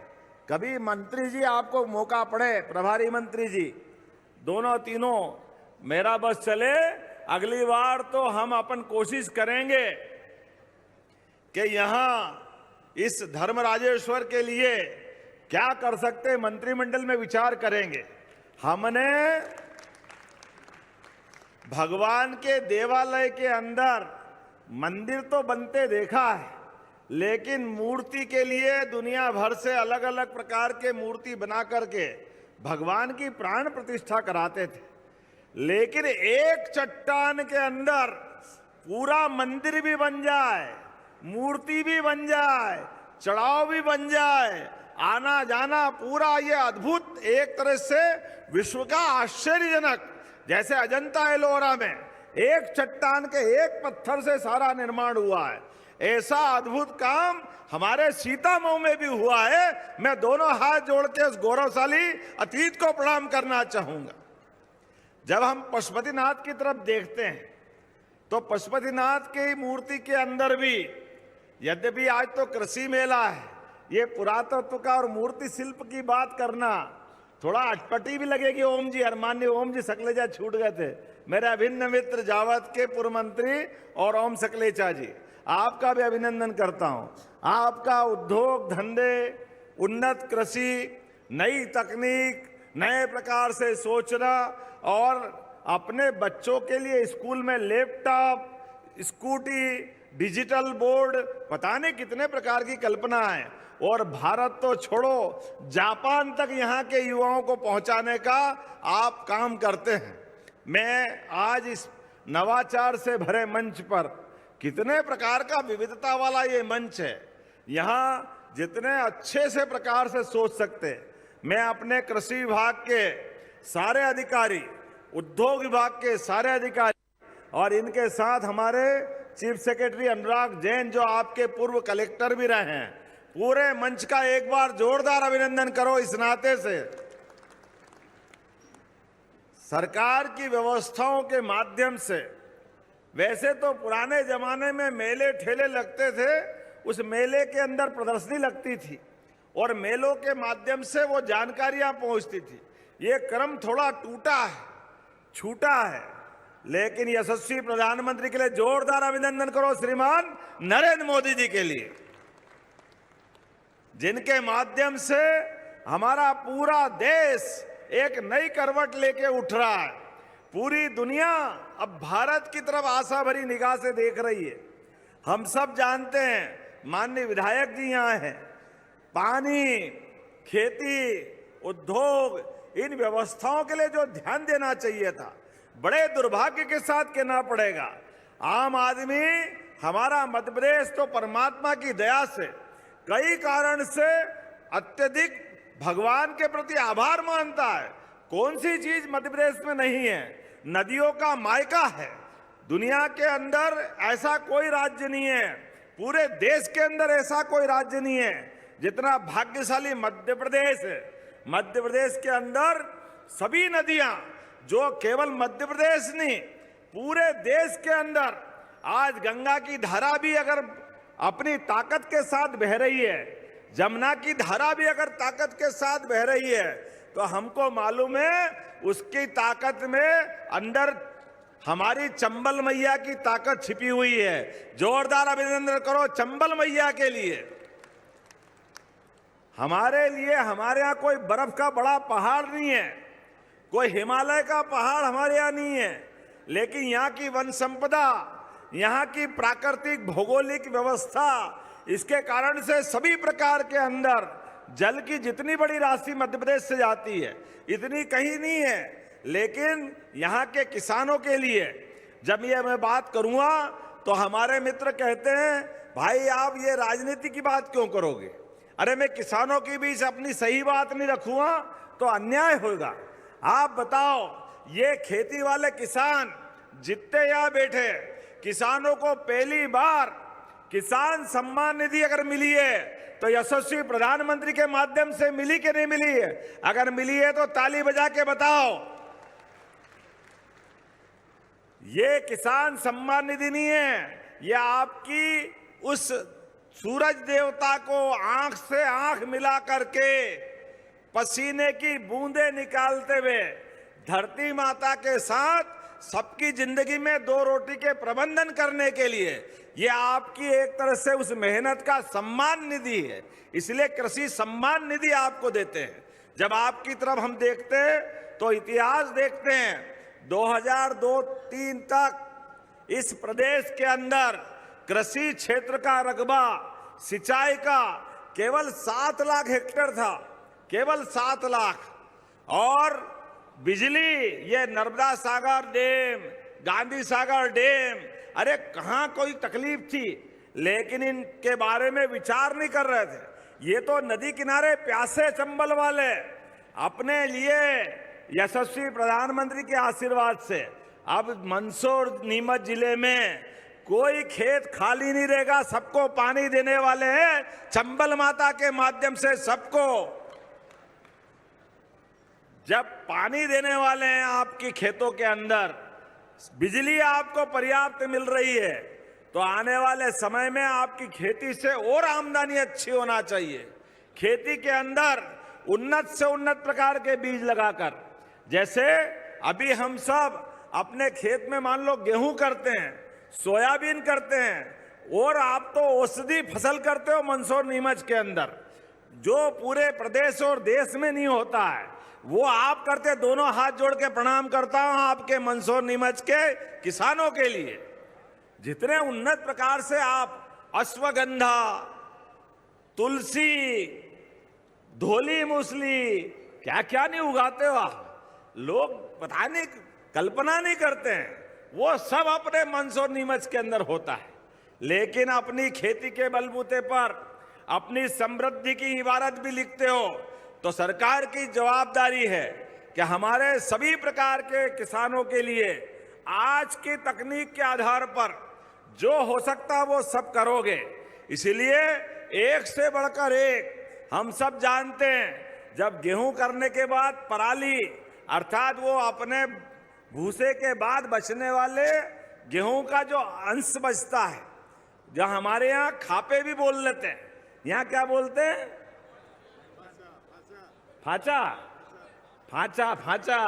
[SPEAKER 9] कभी मंत्री जी आपको मौका पड़े, प्रभारी मंत्री जी दोनों तीनों, मेरा बस चले, अगली बार तो हम अपन कोशिश करेंगे कि यहां इस धर्मराजेश्वर के लिए क्या कर सकते, मंत्रिमंडल में विचार करेंगे। हमने भगवान के देवालय के अंदर मंदिर तो बनते देखा है, लेकिन मूर्ति के लिए दुनिया भर से अलग अलग प्रकार के मूर्ति बना करके भगवान की प्राण प्रतिष्ठा कराते थे। लेकिन एक चट्टान के अंदर पूरा मंदिर भी बन जाए, मूर्ति भी बन जाए, चढ़ाव भी बन जाए, आना जाना पूरा ये अद्भुत, एक तरह से विश्व का आश्चर्यजनक, जैसे अजंता एलोरा में एक चट्टान के एक पत्थर से सारा निर्माण हुआ है, ऐसा अद्भुत काम हमारे सीतामऊ में भी हुआ है। मैं दोनों हाथ जोड़ के उस गौरवशाली अतीत को प्रणाम करना चाहूंगा। जब हम पशुपतिनाथ की तरफ देखते हैं तो पशुपतिनाथ की मूर्ति के अंदर भी, यद्यपि आज तो कृषि मेला है, ये पुरातत्व का और मूर्ति शिल्प की बात करना थोड़ा अटपटी भी लगेगी। ओम जी, माननीय ओम जी सकलेचा छूट गए थे, मेरे अभिन्न मित्र जावत के पूर्व मंत्री और ओम सकलेचा जी, आपका भी अभिनंदन करता हूं। आपका उद्योग धंधे, उन्नत कृषि, नई तकनीक, नए प्रकार से सोचना और अपने बच्चों के लिए स्कूल में लैपटॉप, स्कूटी, डिजिटल बोर्ड, पता नहीं कितने प्रकार की कल्पना है। और भारत तो छोड़ो, जापान तक यहाँ के युवाओं को पहुँचाने का आप काम करते हैं। मैं आज इस नवाचार से भरे मंच पर, कितने प्रकार का विविधता वाला ये मंच है, यहाँ जितने अच्छे से प्रकार से सोच सकते, मैं अपने कृषि विभाग के सारे अधिकारी, उद्योग विभाग के सारे अधिकारी और इनके साथ हमारे चीफ सेक्रेटरी अनुराग जैन, जो आपके पूर्व कलेक्टर भी रहे हैं, पूरे मंच का एक बार जोरदार अभिनंदन करो इस नाते से। सरकार की व्यवस्थाओं के माध्यम से, वैसे तो पुराने जमाने में मेले ठेले लगते थे, उस मेले के अंदर प्रदर्शनी लगती थी और मेलों के माध्यम से वो जानकारियां पहुंचती थी। ये क्रम थोड़ा टूटा है, छूटा है, लेकिन यशस्वी प्रधानमंत्री के लिए जोरदार अभिनंदन करो श्रीमान नरेंद्र मोदी जी के लिए, जिनके माध्यम से हमारा पूरा देश एक नई करवट लेके उठ रहा है। पूरी दुनिया अब भारत की तरफ आशा भरी निगाह से देख रही है। हम सब जानते हैं, माननीय विधायक जी यहाँ हैं, पानी, खेती, उद्योग, इन व्यवस्थाओं के लिए जो ध्यान देना चाहिए था, बड़े दुर्भाग्य के साथ कहना पड़ेगा, आम आदमी हमारा मध्य प्रदेश तो परमात्मा की दया से कई कारण से अत्यधिक भगवान के प्रति आभार मानता है। कौन सी चीज मध्य प्रदेश में नहीं है? नदियों का मायका है। दुनिया के अंदर ऐसा कोई राज्य नहीं है, पूरे देश के अंदर ऐसा कोई राज्य नहीं है जितना भाग्यशाली मध्य प्रदेश है। मध्य प्रदेश के अंदर सभी नदियां, जो केवल मध्य प्रदेश नहीं पूरे देश के अंदर, आज गंगा की धारा भी अगर अपनी ताकत के साथ बह रही है, जमुना की धारा भी अगर ताकत के साथ बह रही है, तो हमको मालूम है उसकी ताकत में अंदर हमारी चंबल मैया की ताकत छिपी हुई है। जोरदार अभिनंदन करो चंबल मैया के लिए। हमारे लिए, हमारे यहाँ कोई बर्फ का बड़ा पहाड़ नहीं है, कोई हिमालय का पहाड़ हमारे यहाँ नहीं है, लेकिन यहाँ की वन संपदा, यहाँ की प्राकृतिक भौगोलिक व्यवस्था, इसके कारण से सभी प्रकार के अंदर जल की जितनी बड़ी राशि मध्य प्रदेश से जाती है, इतनी कहीं नहीं है। लेकिन यहाँ के किसानों के लिए जब ये मैं बात करूँगा तो हमारे मित्र कहते हैं, भाई आप ये राजनीति की बात क्यों करोगे? अरे मैं किसानों के बीच अपनी सही बात नहीं रखूँगा तो अन्याय होगा। आप बताओ, ये खेती वाले किसान जितने यहाँ बैठे, किसानों को पहली बार किसान सम्मान निधि अगर मिली है तो यशस्वी प्रधानमंत्री के माध्यम से मिली कि नहीं मिली है? अगर मिली है तो ताली बजा के बताओ। ये किसान सम्मान निधि नहीं है, ये आपकी उस सूरज देवता को आंख से आंख मिला करके पसीने की बूंदें निकालते हुए धरती माता के साथ सबकी जिंदगी में दो रोटी के प्रबंधन करने के लिए ये आपकी एक तरह से उस मेहनत का सम्मान निधि है। इसलिए कृषि सम्मान निधि आपको देते हैं। जब आपकी तरफ हम देखते हैं तो इतिहास देखते हैं, 2002-03 तक इस प्रदेश के अंदर कृषि क्षेत्र का रकबा सिंचाई का केवल 7 लाख हेक्टेयर था, केवल 7 लाख। और बिजली, ये नर्मदा सागर डैम, गांधी सागर डैम, अरे कहाँ कोई तकलीफ थी, लेकिन इनके बारे में विचार नहीं कर रहे थे। ये तो नदी किनारे प्यासे चंबल वाले अपने लिए यशस्वी प्रधानमंत्री के आशीर्वाद से अब मंदसौर नीमच जिले में कोई खेत खाली नहीं रहेगा, सबको पानी देने वाले हैं चंबल माता के माध्यम से। सबको जब पानी देने वाले हैं आपकी खेतों के अंदर, बिजली आपको पर्याप्त मिल रही है, तो आने वाले समय में आपकी खेती से और आमदनी अच्छी होना चाहिए। खेती के अंदर उन्नत से उन्नत प्रकार के बीज लगाकर, जैसे अभी हम सब अपने खेत में मान लो गेहूं करते हैं, सोयाबीन करते हैं, और आप तो औषधि फसल करते हो मंदसौर नीमच के अंदर, जो पूरे प्रदेश और देश में नहीं होता है, वो आप करते। दोनों हाथ जोड़ के प्रणाम करता हूं आपके मंदसौर नीमच के किसानों के लिए। जितने उन्नत प्रकार से आप अश्वगंधा, तुलसी, धोली मूसली, क्या क्या नहीं उगाते हो आप, लोग पता नहीं, कल्पना नहीं करते हैं, वो सब अपने मंदसौर नीमच के अंदर होता है। लेकिन अपनी खेती के बलबूते पर अपनी समृद्धि की इबारत भी लिखते हो, तो सरकार की जवाबदारी है कि हमारे सभी प्रकार के किसानों के लिए आज की तकनीक के आधार पर जो हो सकता वो सब करोगे। इसलिए एक से बढ़कर एक, हम सब जानते हैं, जब गेहूं करने के बाद पराली अर्थात वो अपने भूसे के बाद बचने वाले गेहूं का जो अंश बचता है, जो हमारे यहाँ खापे भी बोल लेते हैं, यहाँ क्या बोलते हैं? फाचा, फाचा, फाचा।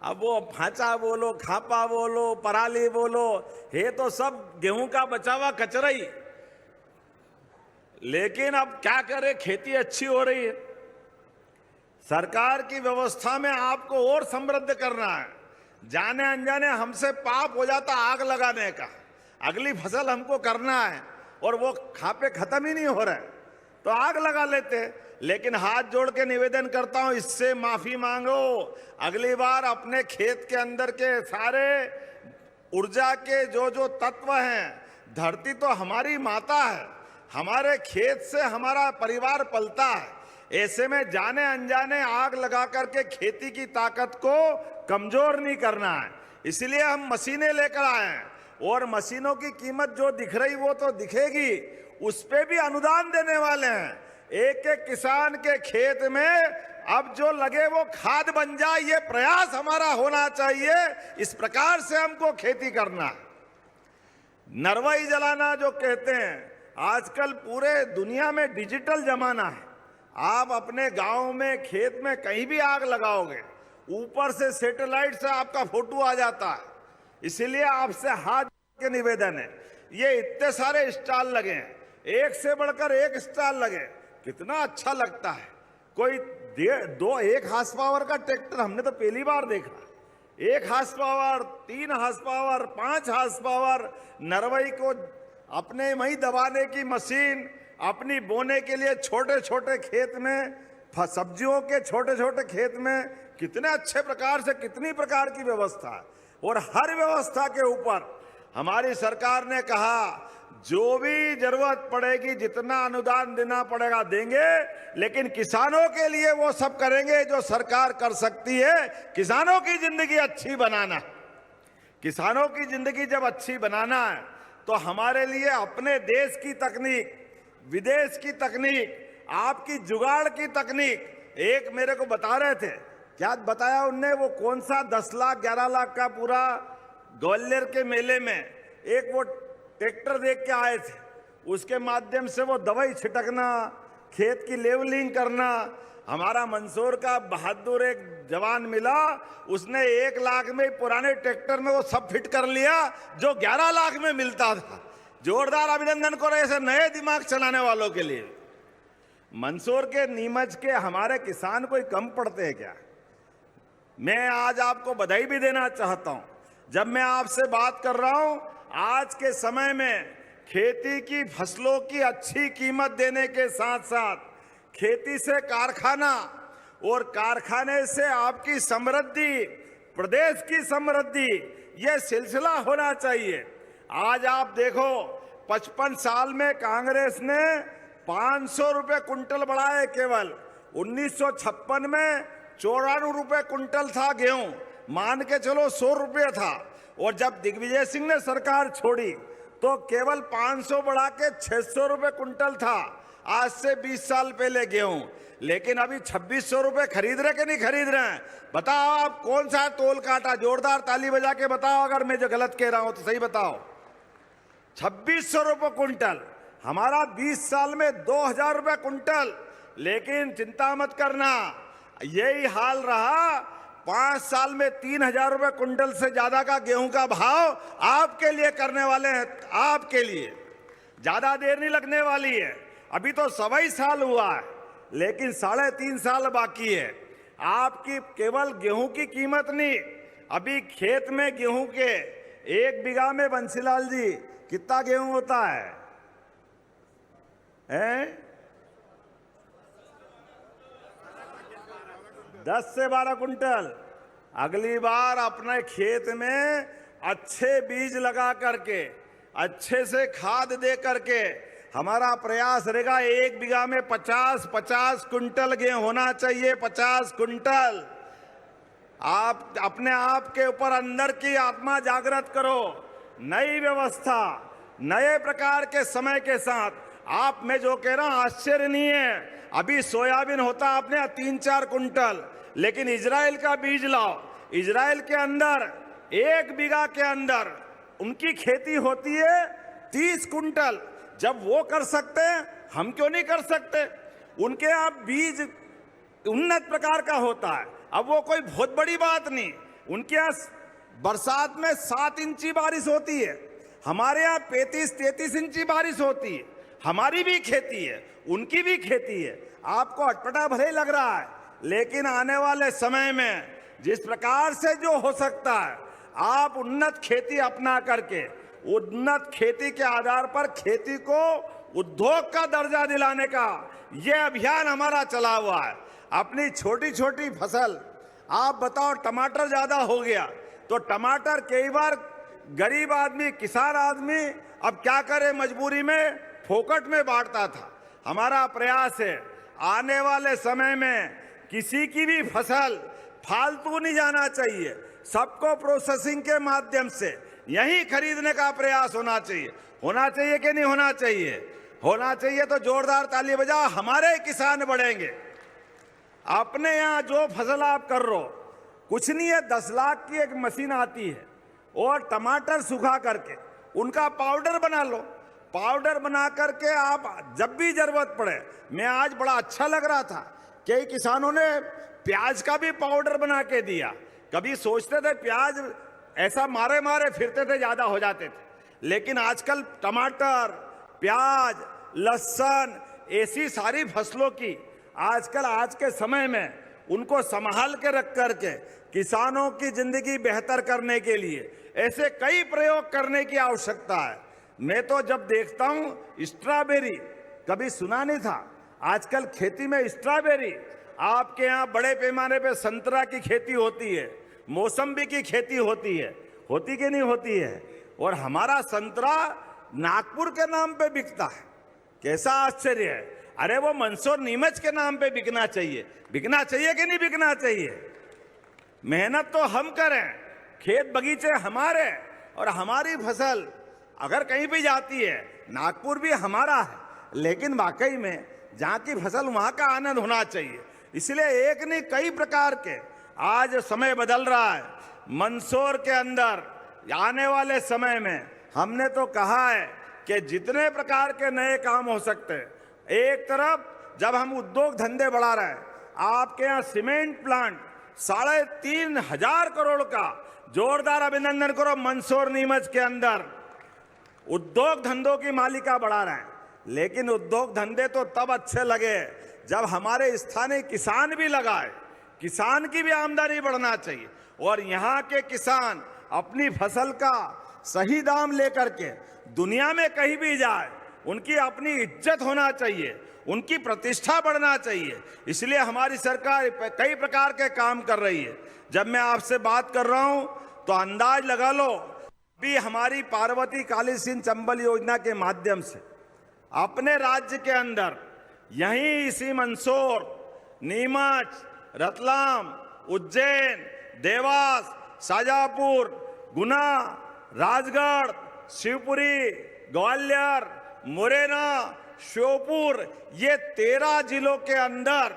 [SPEAKER 9] अब वो फाचा बोलो, खापा बोलो, पराली बोलो, ये तो सब गेहूं का बचा हुआ कचरा ही। लेकिन अब क्या करे, खेती अच्छी हो रही है। सरकार की व्यवस्था में आपको और समृद्ध करना है। जाने अनजाने हमसे पाप हो जाता आग लगाने का। अगली फसल हमको करना है और वो खापे खत्म ही नहीं हो रहे, तो आग लगा लेते। लेकिन हाथ जोड़ के निवेदन करता हूं, इससे माफी मांगो। अगली बार अपने खेत के अंदर के सारे ऊर्जा के जो जो तत्व हैं, धरती तो हमारी माता है, हमारे खेत से हमारा परिवार पलता है। ऐसे में जाने अनजाने आग लगा करके खेती की ताकत को कमजोर नहीं करना है। इसलिए हम मशीनें लेकर आए हैं, और मशीनों की कीमत जो दिख रही वो तो दिखेगी, उस पे भी अनुदान देने वाले हैं। एक एक किसान के खेत में अब जो लगे वो खाद बन जाए, ये प्रयास हमारा होना चाहिए। इस प्रकार से हमको खेती करना है। नरवाई जलाना जो कहते हैं, आजकल पूरे दुनिया में डिजिटल जमाना है। आप अपने गांव में, खेत में कहीं भी आग लगाओगे, ऊपर से सैटेलाइट से आपका फोटो आ जाता है। इसीलिए आपसे हाथ के निवेदन है, ये इतने सारे स्टॉल लगे हैं, एक से बढ़कर एक स्टॉल लगे, कितना अच्छा लगता है। कोई 1 हार्स पावर का ट्रैक्टर हमने तो पहली बार देखा। 1 horsepower, 3 horsepower, 5 horsepower, नरवई को अपने वही दबाने की मशीन, अपनी बोने के लिए छोटे छोटे खेत में, सब्जियों के छोटे छोटे खेत में, कितने अच्छे प्रकार से कितनी प्रकार की व्यवस्था है। और हर व्यवस्था के ऊपर हमारी सरकार ने कहा जो भी जरूरत पड़ेगी, जितना अनुदान देना पड़ेगा देंगे, लेकिन किसानों के लिए वो सब करेंगे जो सरकार कर सकती है। किसानों की जिंदगी अच्छी बनाना, किसानों की जिंदगी जब अच्छी बनाना है तो हमारे लिए अपने देश की तकनीक, विदेश की तकनीक, आपकी जुगाड़ की तकनीक। एक मेरे को बता रहे थे, क्या बताया उनने, वो कौन सा 10 लाख 11 लाख का पूरा ग्वालियर के मेले में एक वो ट्रैक्टर देख के आए थे, उसके माध्यम से वो दवाई छिटकना, खेत की लेवलिंग करना। हमारा मंदसौर का बहादुर एक जवान मिला, उसने 1 लाख में पुराने ट्रैक्टर में वो सब फिट कर लिया जो 11 लाख में मिलता था। जोरदार अभिनंदन करो ऐसे नए दिमाग चलाने वालों के लिए। मंदसौर के, नीमच के हमारे किसान कोई कम पड़ते हैं क्या? मैं आज आपको बधाई भी देना चाहता हूं। जब मैं आपसे बात कर रहा हूं, आज के समय में खेती की फसलों की अच्छी कीमत देने के साथ साथ खेती से कारखाना, और कारखाने से आपकी समृद्धि, प्रदेश की समृद्धि, यह सिलसिला होना चाहिए। आज आप देखो 55 साल में कांग्रेस ने 500 रुपए कुंटल बढ़ाए केवल। 1956 में 94 रुपए कुंटल था गेहूं, मान के चलो 100 रुपये था। और जब दिग्विजय सिंह ने सरकार छोड़ी तो केवल 500 बढ़ा के 600 रुपए कुंटल था, आज से 20 साल पहले गेहूं। लेकिन अभी 2600 रुपए खरीद रहे कि नहीं खरीद रहे हैं? बताओ आप कौन सा तोल काटा? जोरदार ताली बजा के बताओ अगर मैं जो गलत कह रहा हूं तो सही बताओ। 2600 रुपए कुंटल, हमारा 20 साल में 2000 रुपए कुंटल। लेकिन चिंता मत करना, यही हाल रहा 5 साल में 3000 रुपए कुंटल से ज्यादा का गेहूं का भाव आपके लिए करने वाले हैं। आपके लिए ज्यादा देर नहीं लगने वाली है, अभी तो 1.25 साल हुआ है, लेकिन 3.5 साल बाकी है। आपकी केवल गेहूं की कीमत नहीं, अभी खेत में गेहूं के 1 बीघा में बंसीलाल जी कितना गेहूं होता है? 10 से 12 कुंटल। अगली बार अपने खेत में अच्छे बीज लगा करके, अच्छे से खाद दे करके हमारा प्रयास रहेगा 1 बीघा में 50 कुंटल गेहूं होना चाहिए। 50 कुंटल। आप अपने आप के ऊपर अंदर की आत्मा जागृत करो। नई व्यवस्था, नए प्रकार के समय के साथ आप, मैं जो कह रहा हूं आश्चर्य नहीं है। अभी सोयाबीन होता आपने 3-4 कुंटल, लेकिन इजराइल का बीज लाओ। इजराइल के अंदर 1 बीघा के अंदर उनकी खेती होती है 30 कुंटल। जब वो कर सकते हैं, हम क्यों नहीं कर सकते? उनके यहाँ बीज उन्नत प्रकार का होता है। अब वो कोई बहुत बड़ी बात नहीं। उनके यहाँ बरसात में 7 इंची बारिश होती है, हमारे यहाँ 35-33 इंची बारिश होती है। हमारी भी खेती है, उनकी भी खेती है। आपको अटपटा भले ही लग रहा है, लेकिन आने वाले समय में जिस प्रकार से जो हो सकता है, आप उन्नत खेती अपना करके, उन्नत खेती के आधार पर खेती को उद्योग का दर्जा दिलाने का ये अभियान हमारा चला हुआ है। अपनी छोटी छोटी फसल, आप बताओ टमाटर ज्यादा हो गया तो टमाटर कई बार गरीब आदमी, किसान आदमी अब क्या करे, मजबूरी में फोकट में बांटता था। हमारा प्रयास है आने वाले समय में किसी की भी फसल फालतू नहीं जाना चाहिए, सबको प्रोसेसिंग के माध्यम से यही खरीदने का प्रयास होना चाहिए। होना चाहिए कि नहीं होना चाहिए? होना चाहिए। तो जोरदार ताली बजाओ, हमारे किसान बढ़ेंगे। अपने यहाँ जो फसल आप कर रहे हो कुछ नहीं है, 10 लाख की एक मशीन आती है और टमाटर सुखा करके उनका पाउडर बना लो। पाउडर बना करके आप जब भी जरूरत पड़े, मैं आज बड़ा अच्छा लग रहा था, कई किसानों ने प्याज का भी पाउडर बना के दिया। कभी सोचते थे प्याज ऐसा मारे मारे फिरते थे, ज्यादा हो जाते थे, लेकिन आजकल टमाटर, प्याज, लहसुन, ऐसी सारी फसलों की आजकल आज के समय में उनको संभाल के रख करके किसानों की जिंदगी बेहतर करने के लिए ऐसे कई प्रयोग करने की आवश्यकता है। मैं तो जब देखता हूं स्ट्रॉबेरी, कभी सुना नहीं था, आजकल खेती में स्ट्रॉबेरी, आपके यहाँ बड़े पैमाने पे संतरा की खेती होती है, मौसम्बी की खेती होती है, होती कि नहीं होती है? और हमारा संतरा नागपुर के नाम पे बिकता है, कैसा आश्चर्य है। अरे वो मंदसौर नीमच के नाम पे बिकना चाहिए। बिकना चाहिए कि नहीं बिकना चाहिए? मेहनत तो हम करें, खेत बगीचे हमारे, और हमारी फसल अगर कहीं भी जाती है, नागपुर भी हमारा है, लेकिन वाकई में जहाँ की फसल वहाँ का आनंद होना चाहिए। इसलिए एक नहीं कई प्रकार के आज समय बदल रहा है। मंदसौर के अंदर आने वाले समय में हमने तो कहा है कि जितने प्रकार के नए काम हो सकते हैं, एक तरफ जब हम उद्योग धंधे बढ़ा रहे हैं, आपके यहाँ सीमेंट प्लांट 3,500 करोड़ का, जोरदार अभिनंदन करो। मंदसौर नीमच के अंदर उद्योग धंधों की मालिका बढ़ा रहे हैं, लेकिन उद्योग धंधे तो तब अच्छे लगे जब हमारे स्थानीय किसान भी लगाए। किसान की भी आमदनी बढ़ना चाहिए, और यहाँ के किसान अपनी फसल का सही दाम लेकर के दुनिया में कहीं भी जाए, उनकी अपनी इज्जत होना चाहिए, उनकी प्रतिष्ठा बढ़ना चाहिए। इसलिए हमारी सरकार कई प्रकार के काम कर रही है। जब मैं आपसे बात कर रहा हूं तो अंदाज लगा लो, भी हमारी पार्वती काली सिंह चंबल योजना के माध्यम से अपने राज्य के अंदर यहीं इसी मंदसौर, नीमच, रतलाम, उज्जैन, देवास, शाजापुर, गुना, राजगढ़, शिवपुरी, ग्वालियर, मुरैना, श्योपुर, ये 13 जिलों के अंदर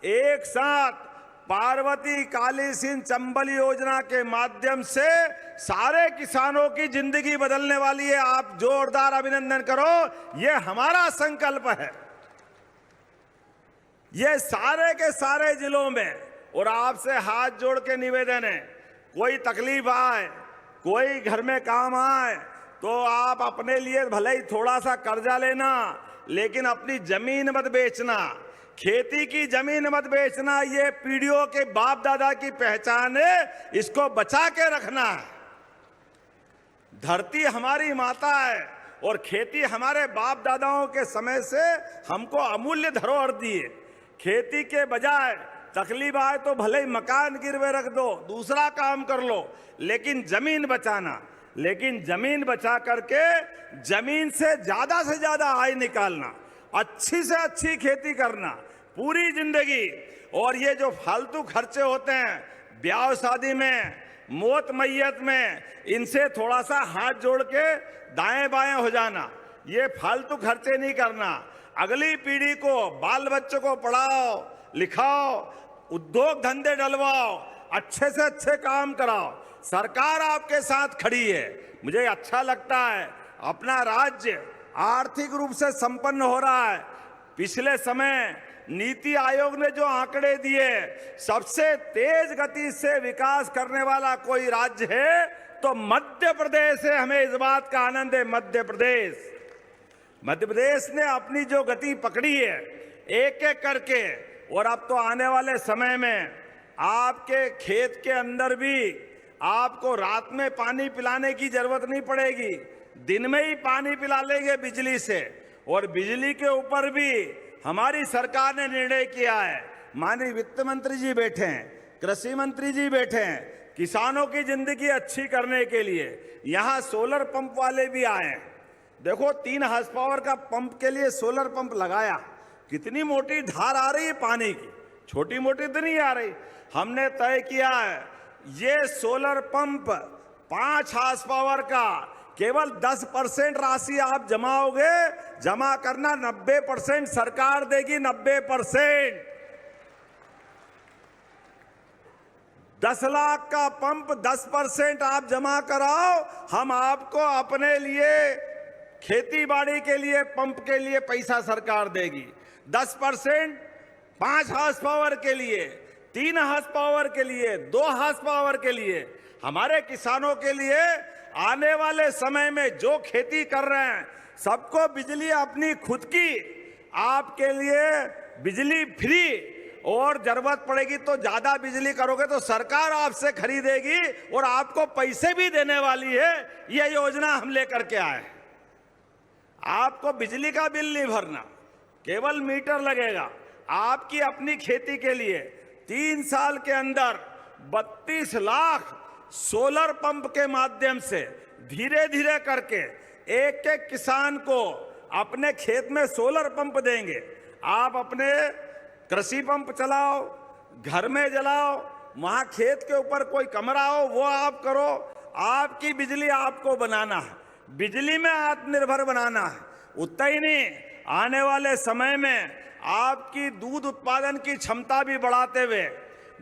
[SPEAKER 9] एक साथ पार्वती काली सिंह चंबल योजना के माध्यम से सारे किसानों की जिंदगी बदलने वाली है। आप जोरदार अभिनंदन करो, ये हमारा संकल्प है। ये सारे के सारे जिलों में, और आपसे हाथ जोड़ के निवेदन है, कोई तकलीफ आए, कोई घर में काम आए तो आप अपने लिए भले ही थोड़ा सा कर्जा लेना, लेकिन अपनी जमीन मत बेचना, खेती की जमीन मत बेचना। ये पीढ़ियों के बाप दादा की पहचान है, इसको बचा के रखना है। धरती हमारी माता है और खेती हमारे बाप दादाओं के समय से हमको अमूल्य धरोहर दी है। खेती के बजाय तकलीफ आए तो भले ही मकान गिरवे रख दो, दूसरा काम कर लो, लेकिन जमीन बचाना, लेकिन जमीन बचा करके जमीन से ज्यादा आय निकालना, अच्छी से अच्छी खेती करना पूरी जिंदगी। और ये जो फालतू खर्चे होते हैं ब्याह शादी में, मौत मैयत में, इनसे थोड़ा सा हाथ जोड़ के दाएं बाएं हो जाना, ये फालतू खर्चे नहीं करना। अगली पीढ़ी को, बाल बच्चों को पढ़ाओ लिखाओ, उद्योग धंधे डलवाओ, अच्छे से अच्छे काम कराओ। सरकार आपके साथ खड़ी है। मुझे अच्छा लगता है, अपना राज्य आर्थिक रूप से संपन्न हो रहा है। पिछले समय नीति आयोग ने जो आंकड़े दिए, सबसे तेज गति से विकास करने वाला कोई राज्य है तो मध्य प्रदेश है। हमें इस बात का आनंद है। मध्य प्रदेश ने अपनी जो गति पकड़ी है एक एक करके, और अब तो आने वाले समय में आपके खेत के अंदर भी आपको रात में पानी पिलाने की जरूरत नहीं पड़ेगी, दिन में ही पानी पिला लेंगे बिजली से। और बिजली के ऊपर भी हमारी सरकार ने निर्णय किया है। माननीय वित्त मंत्री जी बैठे हैं, कृषि मंत्री जी बैठे हैं, किसानों की जिंदगी अच्छी करने के लिए यहाँ सोलर पंप वाले भी आए हैं। देखो 3 हॉर्स पावर का पंप के लिए सोलर पंप लगाया, कितनी मोटी धार आ रही है पानी की, छोटी मोटी तो नहीं आ रही। हमने तय किया है ये सोलर पंप 5 हॉर्स पावर का केवल 10% राशि आप जमाओगे, जमा करना 90% सरकार देगी। 90%। 10 लाख का पंप 10% आप जमा कराओ, हम आपको अपने लिए खेती बाड़ी के लिए पंप के लिए पैसा सरकार देगी। 10% 5 हॉर्स पावर के लिए, 3 हॉर्स पावर के लिए, 2 हॉर्स पावर के लिए। हमारे किसानों के लिए आने वाले समय में जो खेती कर रहे हैं सबको बिजली अपनी खुद की, आपके लिए बिजली फ्री, और जरूरत पड़ेगी तो ज्यादा बिजली करोगे तो सरकार आपसे खरीदेगी और आपको पैसे भी देने वाली है। यह योजना हम लेकर के आए। आपको बिजली का बिल नहीं भरना, केवल मीटर लगेगा। आपकी अपनी खेती के लिए 3 साल के अंदर 32 लाख सोलर पंप के माध्यम से धीरे धीरे करके एक एक किसान को अपने खेत में सोलर पंप देंगे। आप अपने कृषि पंप चलाओ, घर में जलाओ, वहां खेत के ऊपर कोई कमरा हो वो आप करो। आपकी बिजली आपको बनाना है, बिजली में आत्मनिर्भर बनाना है। उतना ही नहीं, आने वाले समय में आपकी दूध उत्पादन की क्षमता भी बढ़ाते हुए,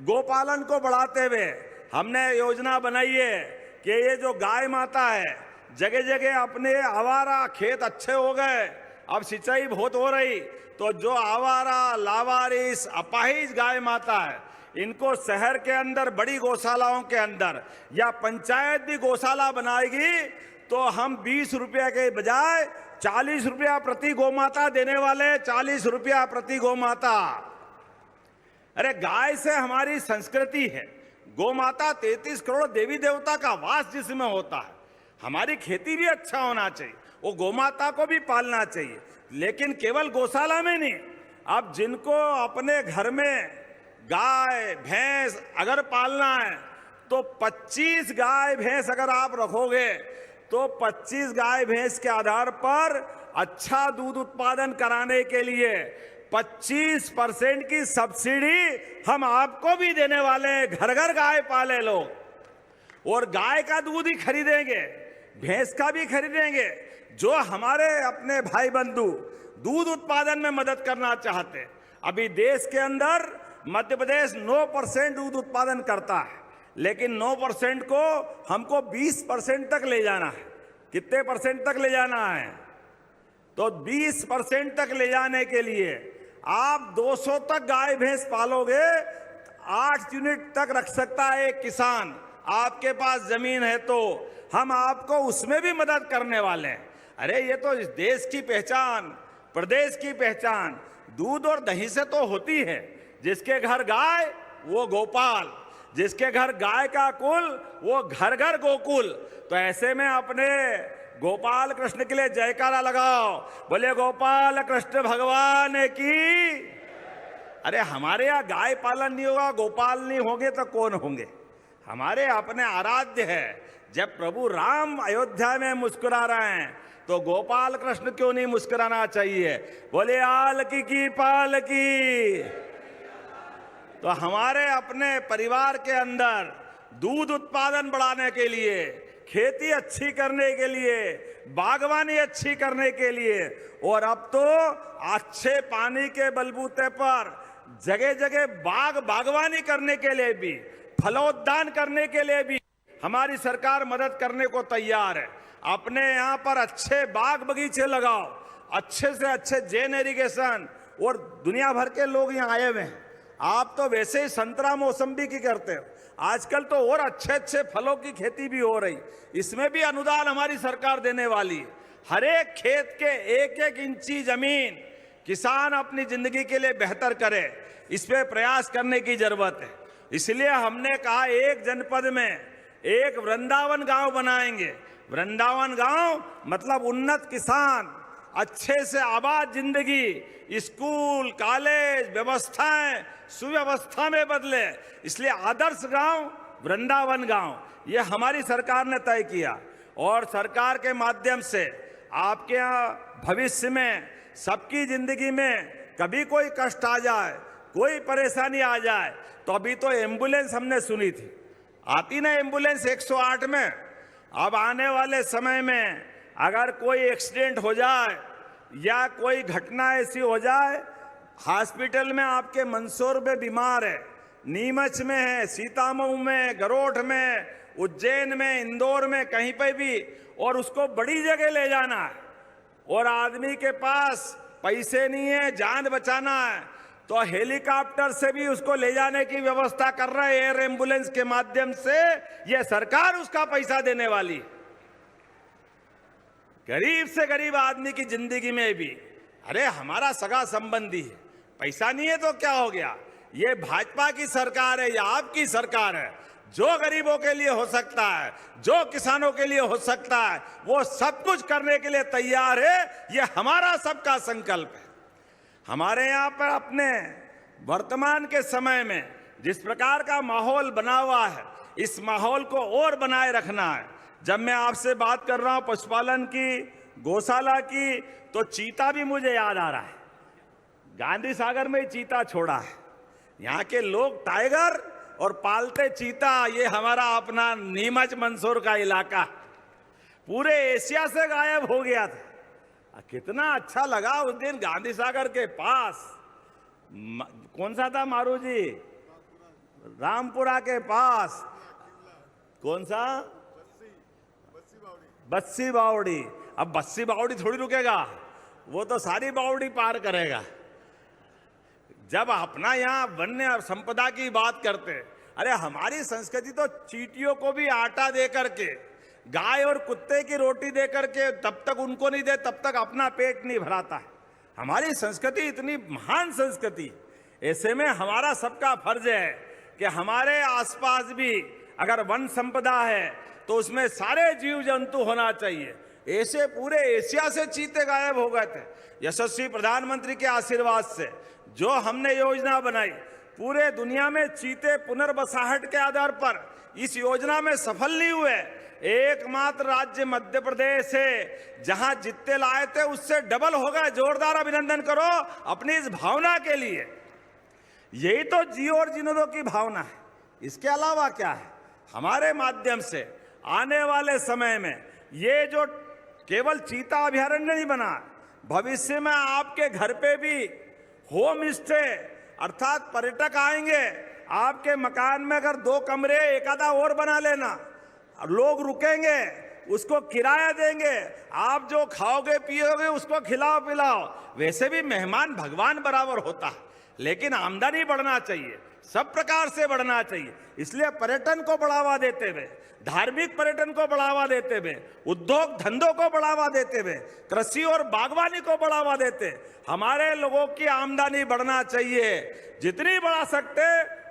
[SPEAKER 9] गोपालन को बढ़ाते हुए हमने योजना बनाई है कि ये जो गाय माता है, जगह जगह अपने आवारा खेत अच्छे हो गए, अब सिंचाई बहुत हो रही, तो जो आवारा, लावारिस, अपाहिज गाय माता है, इनको शहर के अंदर बड़ी गौशालाओं के अंदर या पंचायत भी गौशाला बनाएगी तो हम 20 रुपये के बजाय 40 रुपया प्रति गौमाता देने वाले। 40 रुपया प्रति गौमाता। अरे गाय से हमारी संस्कृति है। गौमाता 33 करोड़ देवी देवता का वास जिसमें होता है। हमारी खेती भी अच्छा होना चाहिए, वो गौमाता को भी पालना चाहिए, लेकिन केवल गौशाला में नहीं। अब जिनको अपने घर में गाय भैंस अगर पालना है तो 25 गाय भैंस अगर आप रखोगे तो 25 गाय भैंस के आधार पर अच्छा दूध उत्पादन कराने के लिए 25% की सब्सिडी हम आपको भी देने वाले हैं। घर घर गाय पाले लोग, और गाय का दूध ही खरीदेंगे, भैंस का भी खरीदेंगे। जो हमारे अपने भाई बंधु दूध उत्पादन में मदद करना चाहते, अभी देश के अंदर मध्य प्रदेश 9% दूध उत्पादन करता है, लेकिन 9% को हमको 20% तक ले जाना है। कितने परसेंट तक ले जाना है? तो 20% तक ले जाने के लिए आप 200 तक गाय भैंस पालोगे, 8 यूनिट तक रख सकता है एक किसान। आपके पास जमीन है तो हम आपको उसमें भी मदद करने वाले हैं। अरे ये तो इस देश की पहचान, प्रदेश की पहचान दूध और दही से तो होती है। जिसके घर गाय वो गोपाल, जिसके घर गाय का कुल वो घर घर गोकुल। तो ऐसे में अपने गोपाल कृष्ण के लिए जयकारा लगाओ, बोले गोपाल कृष्ण भगवान की। अरे हमारे यहाँ गाय पालन नहीं होगा, गोपाल नहीं होंगे तो कौन होंगे? हमारे अपने आराध्य है। जब प्रभु राम अयोध्या में मुस्कुरा रहे हैं तो गोपाल कृष्ण क्यों नहीं मुस्कुराना चाहिए? बोले आल की पाल की। तो हमारे अपने परिवार के अंदर दूध उत्पादन बढ़ाने के लिए, खेती अच्छी करने के लिए, बागवानी अच्छी करने के लिए, और अब तो अच्छे पानी के बलबूते पर जगह जगह बागवानी करने के लिए भी, फलोद्यान करने के लिए भी हमारी सरकार मदद करने को तैयार है। अपने यहाँ पर अच्छे बाग बगीचे लगाओ, अच्छे से अच्छे जेन इरिगेशन, और दुनिया भर के लोग यहाँ आए हुए हैं। आप तो वैसे ही संतरा मौसम्बी की करते हो, आजकल तो और अच्छे अच्छे फलों की खेती भी हो रही, इसमें भी अनुदान हमारी सरकार देने वाली है। हर एक खेत के एक एक इंची जमीन किसान अपनी जिंदगी के लिए बेहतर करे, इस पे प्रयास करने की जरूरत है। इसलिए हमने कहा एक जनपद में एक वृंदावन गांव बनाएंगे। वृंदावन गांव मतलब उन्नत किसान, अच्छे से आबाद जिंदगी, स्कूल कॉलेज व्यवस्थाएं सुव्यवस्था में बदले, इसलिए आदर्श गांव वृंदावन गांव ये हमारी सरकार ने तय किया। और सरकार के माध्यम से आपके यहाँ भविष्य में सबकी जिंदगी में कभी कोई कष्ट आ जाए, कोई परेशानी आ जाए, तो अभी तो एम्बुलेंस हमने सुनी थी, आती ना एम्बुलेंस 108 में। अब आने वाले समय में अगर कोई एक्सीडेंट हो जाए या कोई घटना ऐसी हो जाए, हॉस्पिटल में आपके मंदसौर में बीमार है, नीमच में है, सीतामऊ में, गरोठ में, उज्जैन में, इंदौर में, कहीं पे भी, और उसको बड़ी जगह ले जाना है और आदमी के पास पैसे नहीं है, जान बचाना है, तो हेलीकॉप्टर से भी उसको ले जाने की व्यवस्था कर रहे हैं। एयर एम्बुलेंस के माध्यम से यह सरकार उसका पैसा देने वाली है। गरीब से गरीब आदमी की जिंदगी में भी, अरे हमारा सगा संबंधी है, पैसा नहीं है तो क्या हो गया, ये भाजपा की सरकार है या आपकी सरकार है, जो गरीबों के लिए हो सकता है, जो किसानों के लिए हो सकता है, वो सब कुछ करने के लिए तैयार है। ये हमारा सबका संकल्प है। हमारे यहाँ पर अपने वर्तमान के समय में जिस प्रकार का माहौल बना हुआ है, इस माहौल को और बनाए रखना है। जब मैं आपसे बात कर रहा हूं पशुपालन की, गौशाला की, तो चीता भी मुझे याद आ रहा है। गांधी सागर में ही चीता छोड़ा है। यहाँ के लोग टाइगर और पालते चीता, ये हमारा अपना नीमच मंदसौर का इलाका पूरे एशिया से गायब हो गया था। कितना अच्छा लगा उस दिन गांधी सागर के पास, कौन सा था मारू जी, रामपुरा के पास, कौन सा, बस्सी बावड़ी। अब बस्सी बावड़ी थोड़ी रुकेगा, वो तो सारी बावड़ी पार करेगा। जब अपना यहाँ वन्य संपदा की बात करते, अरे हमारी संस्कृति तो चींटियों को भी आटा दे करके, गाय और कुत्ते की रोटी दे करके, तब तक उनको नहीं दे तब तक अपना पेट नहीं भराता है। हमारी संस्कृति इतनी महान संस्कृति, ऐसे में हमारा सबका फर्ज है कि हमारे आसपास भी अगर वन संपदा है तो उसमें सारे जीव जंतु होना चाहिए। ऐसे पूरे एशिया से चीते गायब हो गए थे। यशस्वी प्रधानमंत्री के आशीर्वाद से जो हमने योजना बनाई, पूरे दुनिया में चीते पुनर्बसाहट के आधार पर इस योजना में सफल नहीं हुए। एकमात्र राज्य मध्य प्रदेश है जहां जितने लाए थे उससे डबल हो गए। जोरदार अभिनंदन करो अपनी इस भावना के लिए। यही तो जियो और जीने दो की भावना है। इसके अलावा क्या है? हमारे माध्यम से आने वाले समय में ये जो केवल चीता अभयारण्य नहीं बना, भविष्य में आपके घर पे भी होम स्टे, अर्थात पर्यटक आएंगे, आपके मकान में अगर 2 कमरे एक आधा और बना लेना, लोग रुकेंगे, उसको किराया देंगे, आप जो खाओगे पियोगे उसको खिलाओ पिलाओ। वैसे भी मेहमान भगवान बराबर होता है, लेकिन आमदनी बढ़ना चाहिए, सब प्रकार से बढ़ना चाहिए। इसलिए पर्यटन को बढ़ावा देते हुए, धार्मिक पर्यटन को बढ़ावा देते हुए, उद्योग धंधों को बढ़ावा देते हुए, कृषि और बागवानी को बढ़ावा देते, हमारे लोगों की आमदनी बढ़ना चाहिए। जितनी बढ़ा सकते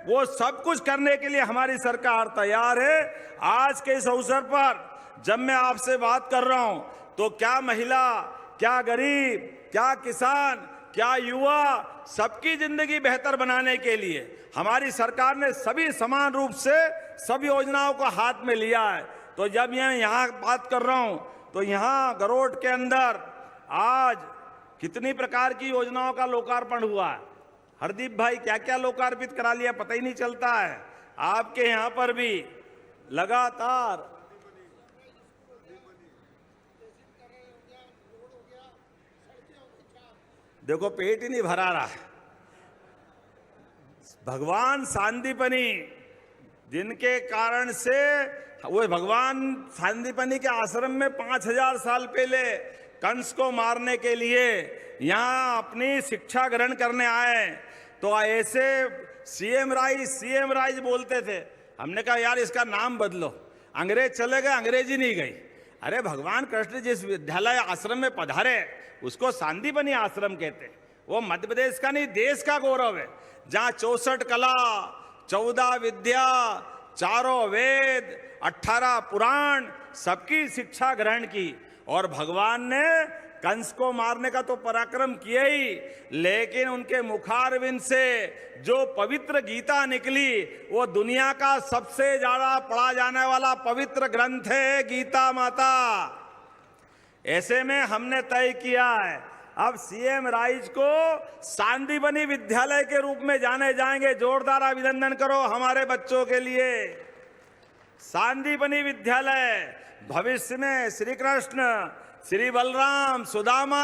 [SPEAKER 9] वो सब कुछ करने के लिए हमारी सरकार तैयार है। आज के इस अवसर पर जब मैं आपसे बात कर रहा हूं तो क्या महिला, क्या गरीब, क्या किसान, क्या युवा, सबकी जिंदगी बेहतर बनाने के लिए हमारी सरकार ने सभी समान रूप से सब योजनाओं को हाथ में लिया है। तो जब मैं यहाँ बात कर रहा हूँ तो यहाँ गरोठ के अंदर आज कितनी प्रकार की योजनाओं का लोकार्पण हुआ है। हरदीप भाई क्या क्या लोकार्पित करा लिया पता ही नहीं चलता है। आपके यहाँ पर भी लगातार देखो पेट ही नहीं भरा रहा है। भगवान सांदीपनी जिनके कारण से वो भगवान सांदीपनी के आश्रम में 5000 साल पहले कंस को मारने के लिए यहाँ अपनी शिक्षा ग्रहण करने आए, तो ऐसे सीएम राइज बोलते थे। हमने कहा यार इसका नाम बदलो, अंग्रेज चले गए, अंग्रेजी नहीं गई। अरे भगवान कृष्ण जिस विद्यालय आश्रम में पधारे उसको सांदीपनी आश्रम कहते। वो मध्य प्रदेश का नहीं, देश का गौरव है, जहाँ 64 कला, 14 विद्या, 4 वेद, 18 पुराण, सबकी शिक्षा ग्रहण की। और भगवान ने कंस को मारने का तो पराक्रम किया ही, लेकिन उनके मुखारविंद से जो पवित्र गीता निकली वो दुनिया का सबसे ज्यादा पढ़ा जाने वाला पवित्र ग्रंथ है गीता माता। ऐसे में हमने तय किया है अब सीएम राइज को सांदीपनी विद्यालय के रूप में जाने जाएंगे। जोरदार अभिनंदन करो हमारे बच्चों के लिए। सांदीपनी विद्यालय भविष्य में श्री कृष्ण, श्री बलराम, सुदामा,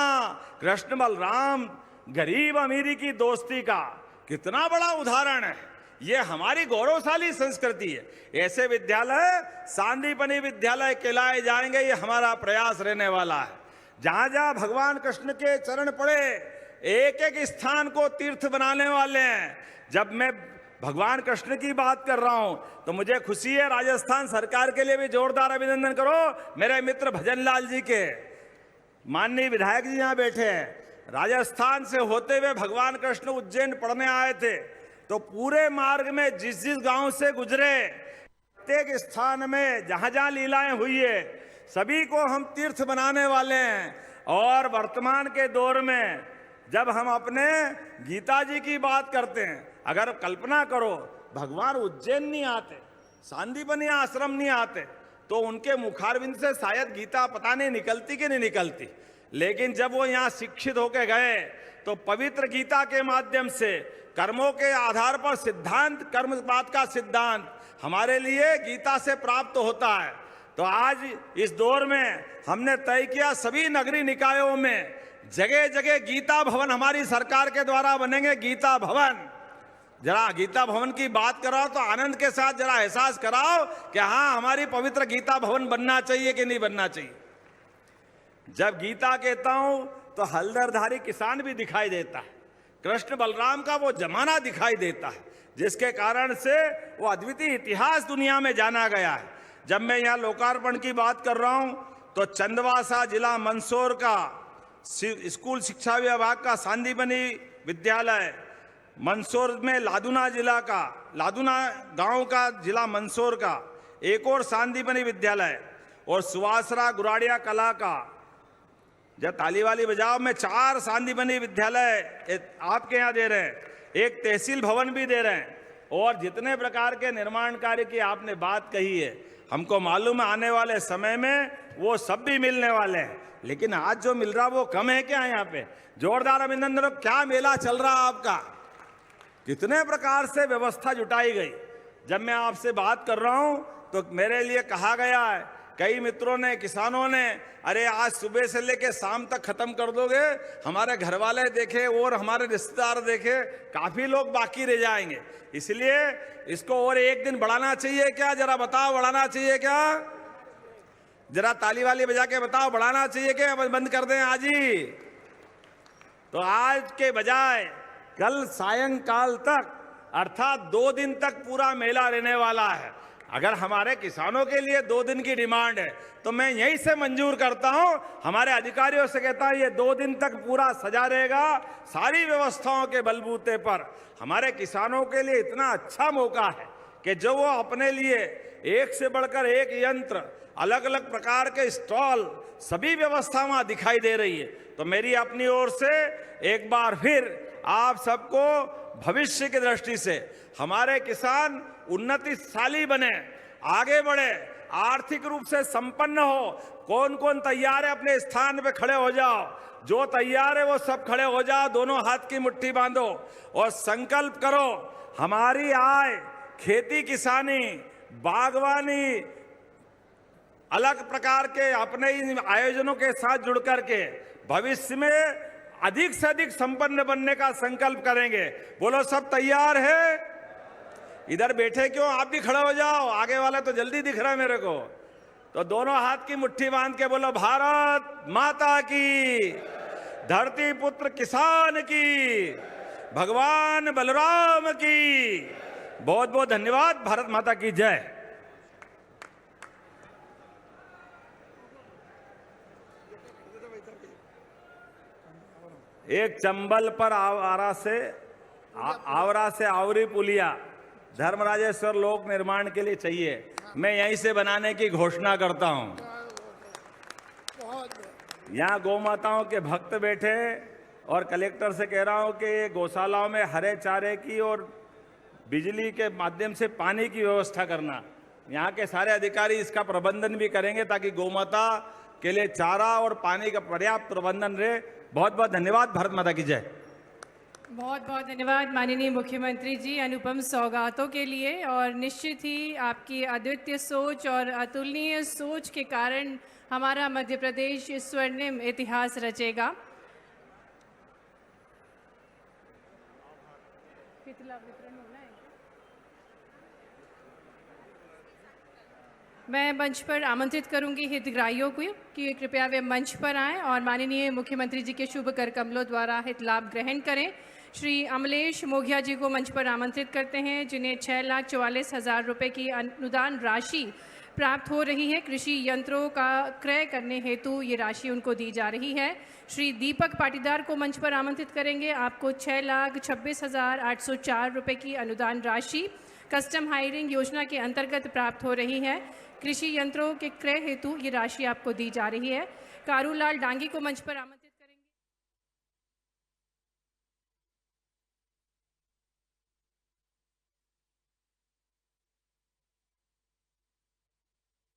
[SPEAKER 9] कृष्ण बलराम, गरीब अमीरी की दोस्ती का कितना बड़ा उदाहरण है। ये हमारी गौरवशाली संस्कृति है। ऐसे विद्यालय सांदीपनी विद्यालय कहलाए जाएंगे, ये हमारा प्रयास रहने वाला है। जहां जहां भगवान कृष्ण के चरण पड़े, एक एक स्थान को तीर्थ बनाने वाले हैं। जब मैं भगवान कृष्ण की बात कर रहा हूं तो मुझे खुशी है, राजस्थान सरकार के लिए भी जोरदार अभिनंदन करो मेरे मित्र भजनलाल जी के। माननीय विधायक जी यहां बैठे हैं। राजस्थान से होते हुए भगवान कृष्ण उज्जैन पढ़ने आए थे, तो पूरे मार्ग में जिस जिस गांव से गुजरे, प्रत्येक स्थान में जहां जहां लीलाएं हुई है, सभी को हम तीर्थ बनाने वाले हैं। और वर्तमान के दौर में जब हम अपने गीता जी की बात करते हैं, अगर कल्पना करो भगवान उज्जैन नहीं आते, सांदीपनी आश्रम नहीं आते, तो उनके मुखारविंद से शायद गीता पता नहीं निकलती कि नहीं निकलती। लेकिन जब वो यहाँ शिक्षित होके गए तो पवित्र गीता के माध्यम से कर्मों के आधार पर सिद्धांत, कर्मवाद का सिद्धांत हमारे लिए गीता से प्राप्त होता है। तो आज इस दौर में हमने तय किया सभी नगरीय निकायों में जगह जगह गीता भवन हमारी सरकार के द्वारा बनेंगे। गीता भवन, जरा गीता भवन की बात कराओ तो आनंद के साथ जरा एहसास कराओ कि हाँ हमारी पवित्र गीता भवन बनना चाहिए कि नहीं बनना चाहिए। जब गीता कहता हूं तो हलदरधारी किसान भी दिखाई देता है, कृष्ण बलराम का वो जमाना दिखाई देता है, जिसके कारण से वो अद्वितीय इतिहास दुनिया में जाना गया है। जब मैं यहाँ लोकार्पण की बात कर रहा हूं तो चंदवासा जिला मंदसौर का स्कूल शिक्षा विभाग का सांदीपनी विद्यालय, मंदसौर में लादूना जिला का, लादूना गांव का जिला मंदसौर का एक और सांदीपनी विद्यालय, और सुवासरा गुराड़िया कला का, जब ताली वाली बजाओ में 4 सांदीपनी विद्यालय आपके यहाँ दे रहे हैं, एक तहसील भवन भी दे रहे हैं। और जितने प्रकार के निर्माण कार्य की आपने बात कही है, हमको मालूम है आने वाले समय में वो सब भी मिलने वाले हैं, लेकिन आज जो मिल रहा वो कम है क्या यहाँ पे? जोरदार अभिनंदन। क्या मेला चल रहा आपका, कितने प्रकार से व्यवस्था जुटाई गई। जब मैं आपसे बात कर रहा हूं तो मेरे लिए कहा गया है, कई मित्रों ने, किसानों ने, अरे आज सुबह से लेके शाम तक खत्म कर दोगे, हमारे घर वाले देखे और हमारे रिश्तेदार देखे, काफी लोग बाकी रह जाएंगे। इसलिए इसको और एक दिन बढ़ाना चाहिए क्या? जरा बताओ, बढ़ाना चाहिए क्या? जरा ताली वाली बजा के बताओ, बढ़ाना चाहिए क्या बंद कर दें आज ही? तो आज के बजाय कल सायंकाल तक, अर्थात 2 दिन तक पूरा मेला रहने वाला है। अगर हमारे किसानों के लिए 2 दिन की डिमांड है तो मैं यहीं से मंजूर करता हूं, हमारे अधिकारियों से कहता हूं ये 2 दिन तक पूरा सजा रहेगा। सारी व्यवस्थाओं के बलबूते पर हमारे किसानों के लिए इतना अच्छा मौका है कि जो वो अपने लिए एक से बढ़कर एक यंत्र, अलग अलग प्रकार के स्टॉल, सभी व्यवस्था वहां दिखाई दे रही है। तो मेरी अपनी ओर से एक बार फिर आप सबको भविष्य की दृष्टि से हमारे किसान उन्नतिशाली बने, आगे बढ़े, आर्थिक रूप से संपन्न हो। कौन कौन तैयार है अपने स्थान पे खड़े हो जाओ, जो तैयार है वो सब खड़े हो जाओ, दोनों हाथ की मुट्ठी बांधो और संकल्प करो हमारी आय खेती किसानी, बागवानी, अलग प्रकार के अपने इन आयोजनों के साथ जुड़ करके भविष्य में अधिक से अधिक संपन्न बनने का संकल्प करेंगे। बोलो सब तैयार है? इधर बैठे क्यों, आप भी खड़े हो जाओ, आगे वाला तो जल्दी दिख रहा है मेरे को। तो दोनों हाथ की मुट्ठी बांध के बोलो भारत माता की, धरती पुत्र किसान की, भगवान बलराम की। बहुत बहुत धन्यवाद। भारत माता की जय। एक चंबल पर आवरा से आवरी पुलिया धर्मराजेश्वर लोक निर्माण के लिए चाहिए, मैं यहीं से बनाने की घोषणा करता हूं। यहाँ गौ माताओं के भक्त बैठे और कलेक्टर से कह रहा हूं कि गौशालाओं में हरे चारे की और बिजली के माध्यम से पानी की व्यवस्था करना, यहाँ के सारे अधिकारी इसका प्रबंधन भी करेंगे ताकि गौ माता के लिए चारा और पानी का पर्याप्त प्रबंधन रहे। बहुत बहुत धन्यवाद। भारत माता की जय।
[SPEAKER 1] बहुत बहुत धन्यवाद माननीय मुख्यमंत्री जी अनुपम सौगातों के लिए। और निश्चित ही आपकी अद्वितीय सोच और अतुलनीय सोच के कारण हमारा मध्य प्रदेश स्वर्णिम इतिहास रचेगा। मैं मंच पर आमंत्रित करूंगी हितग्राहियों को कि कृपया वे मंच पर आएं और माननीय मुख्यमंत्री जी के शुभ कर कमलों द्वारा हित लाभ ग्रहण करें। श्री अमलेश मोघिया जी को मंच पर आमंत्रित करते हैं, जिन्हें 6,44,000 रुपये की अनुदान राशि प्राप्त हो रही है। कृषि यंत्रों का क्रय करने हेतु ये राशि उनको दी जा रही है। श्री दीपक पाटीदार को मंच पर आमंत्रित करेंगे। आपको 6,26,804 रुपये की अनुदान राशि कस्टम हायरिंग योजना के अंतर्गत प्राप्त हो रही है। कृषि यंत्रों के क्रय हेतु ये राशि आपको दी जा रही है। कारूलाल डांगी को मंच पर आमंत्रित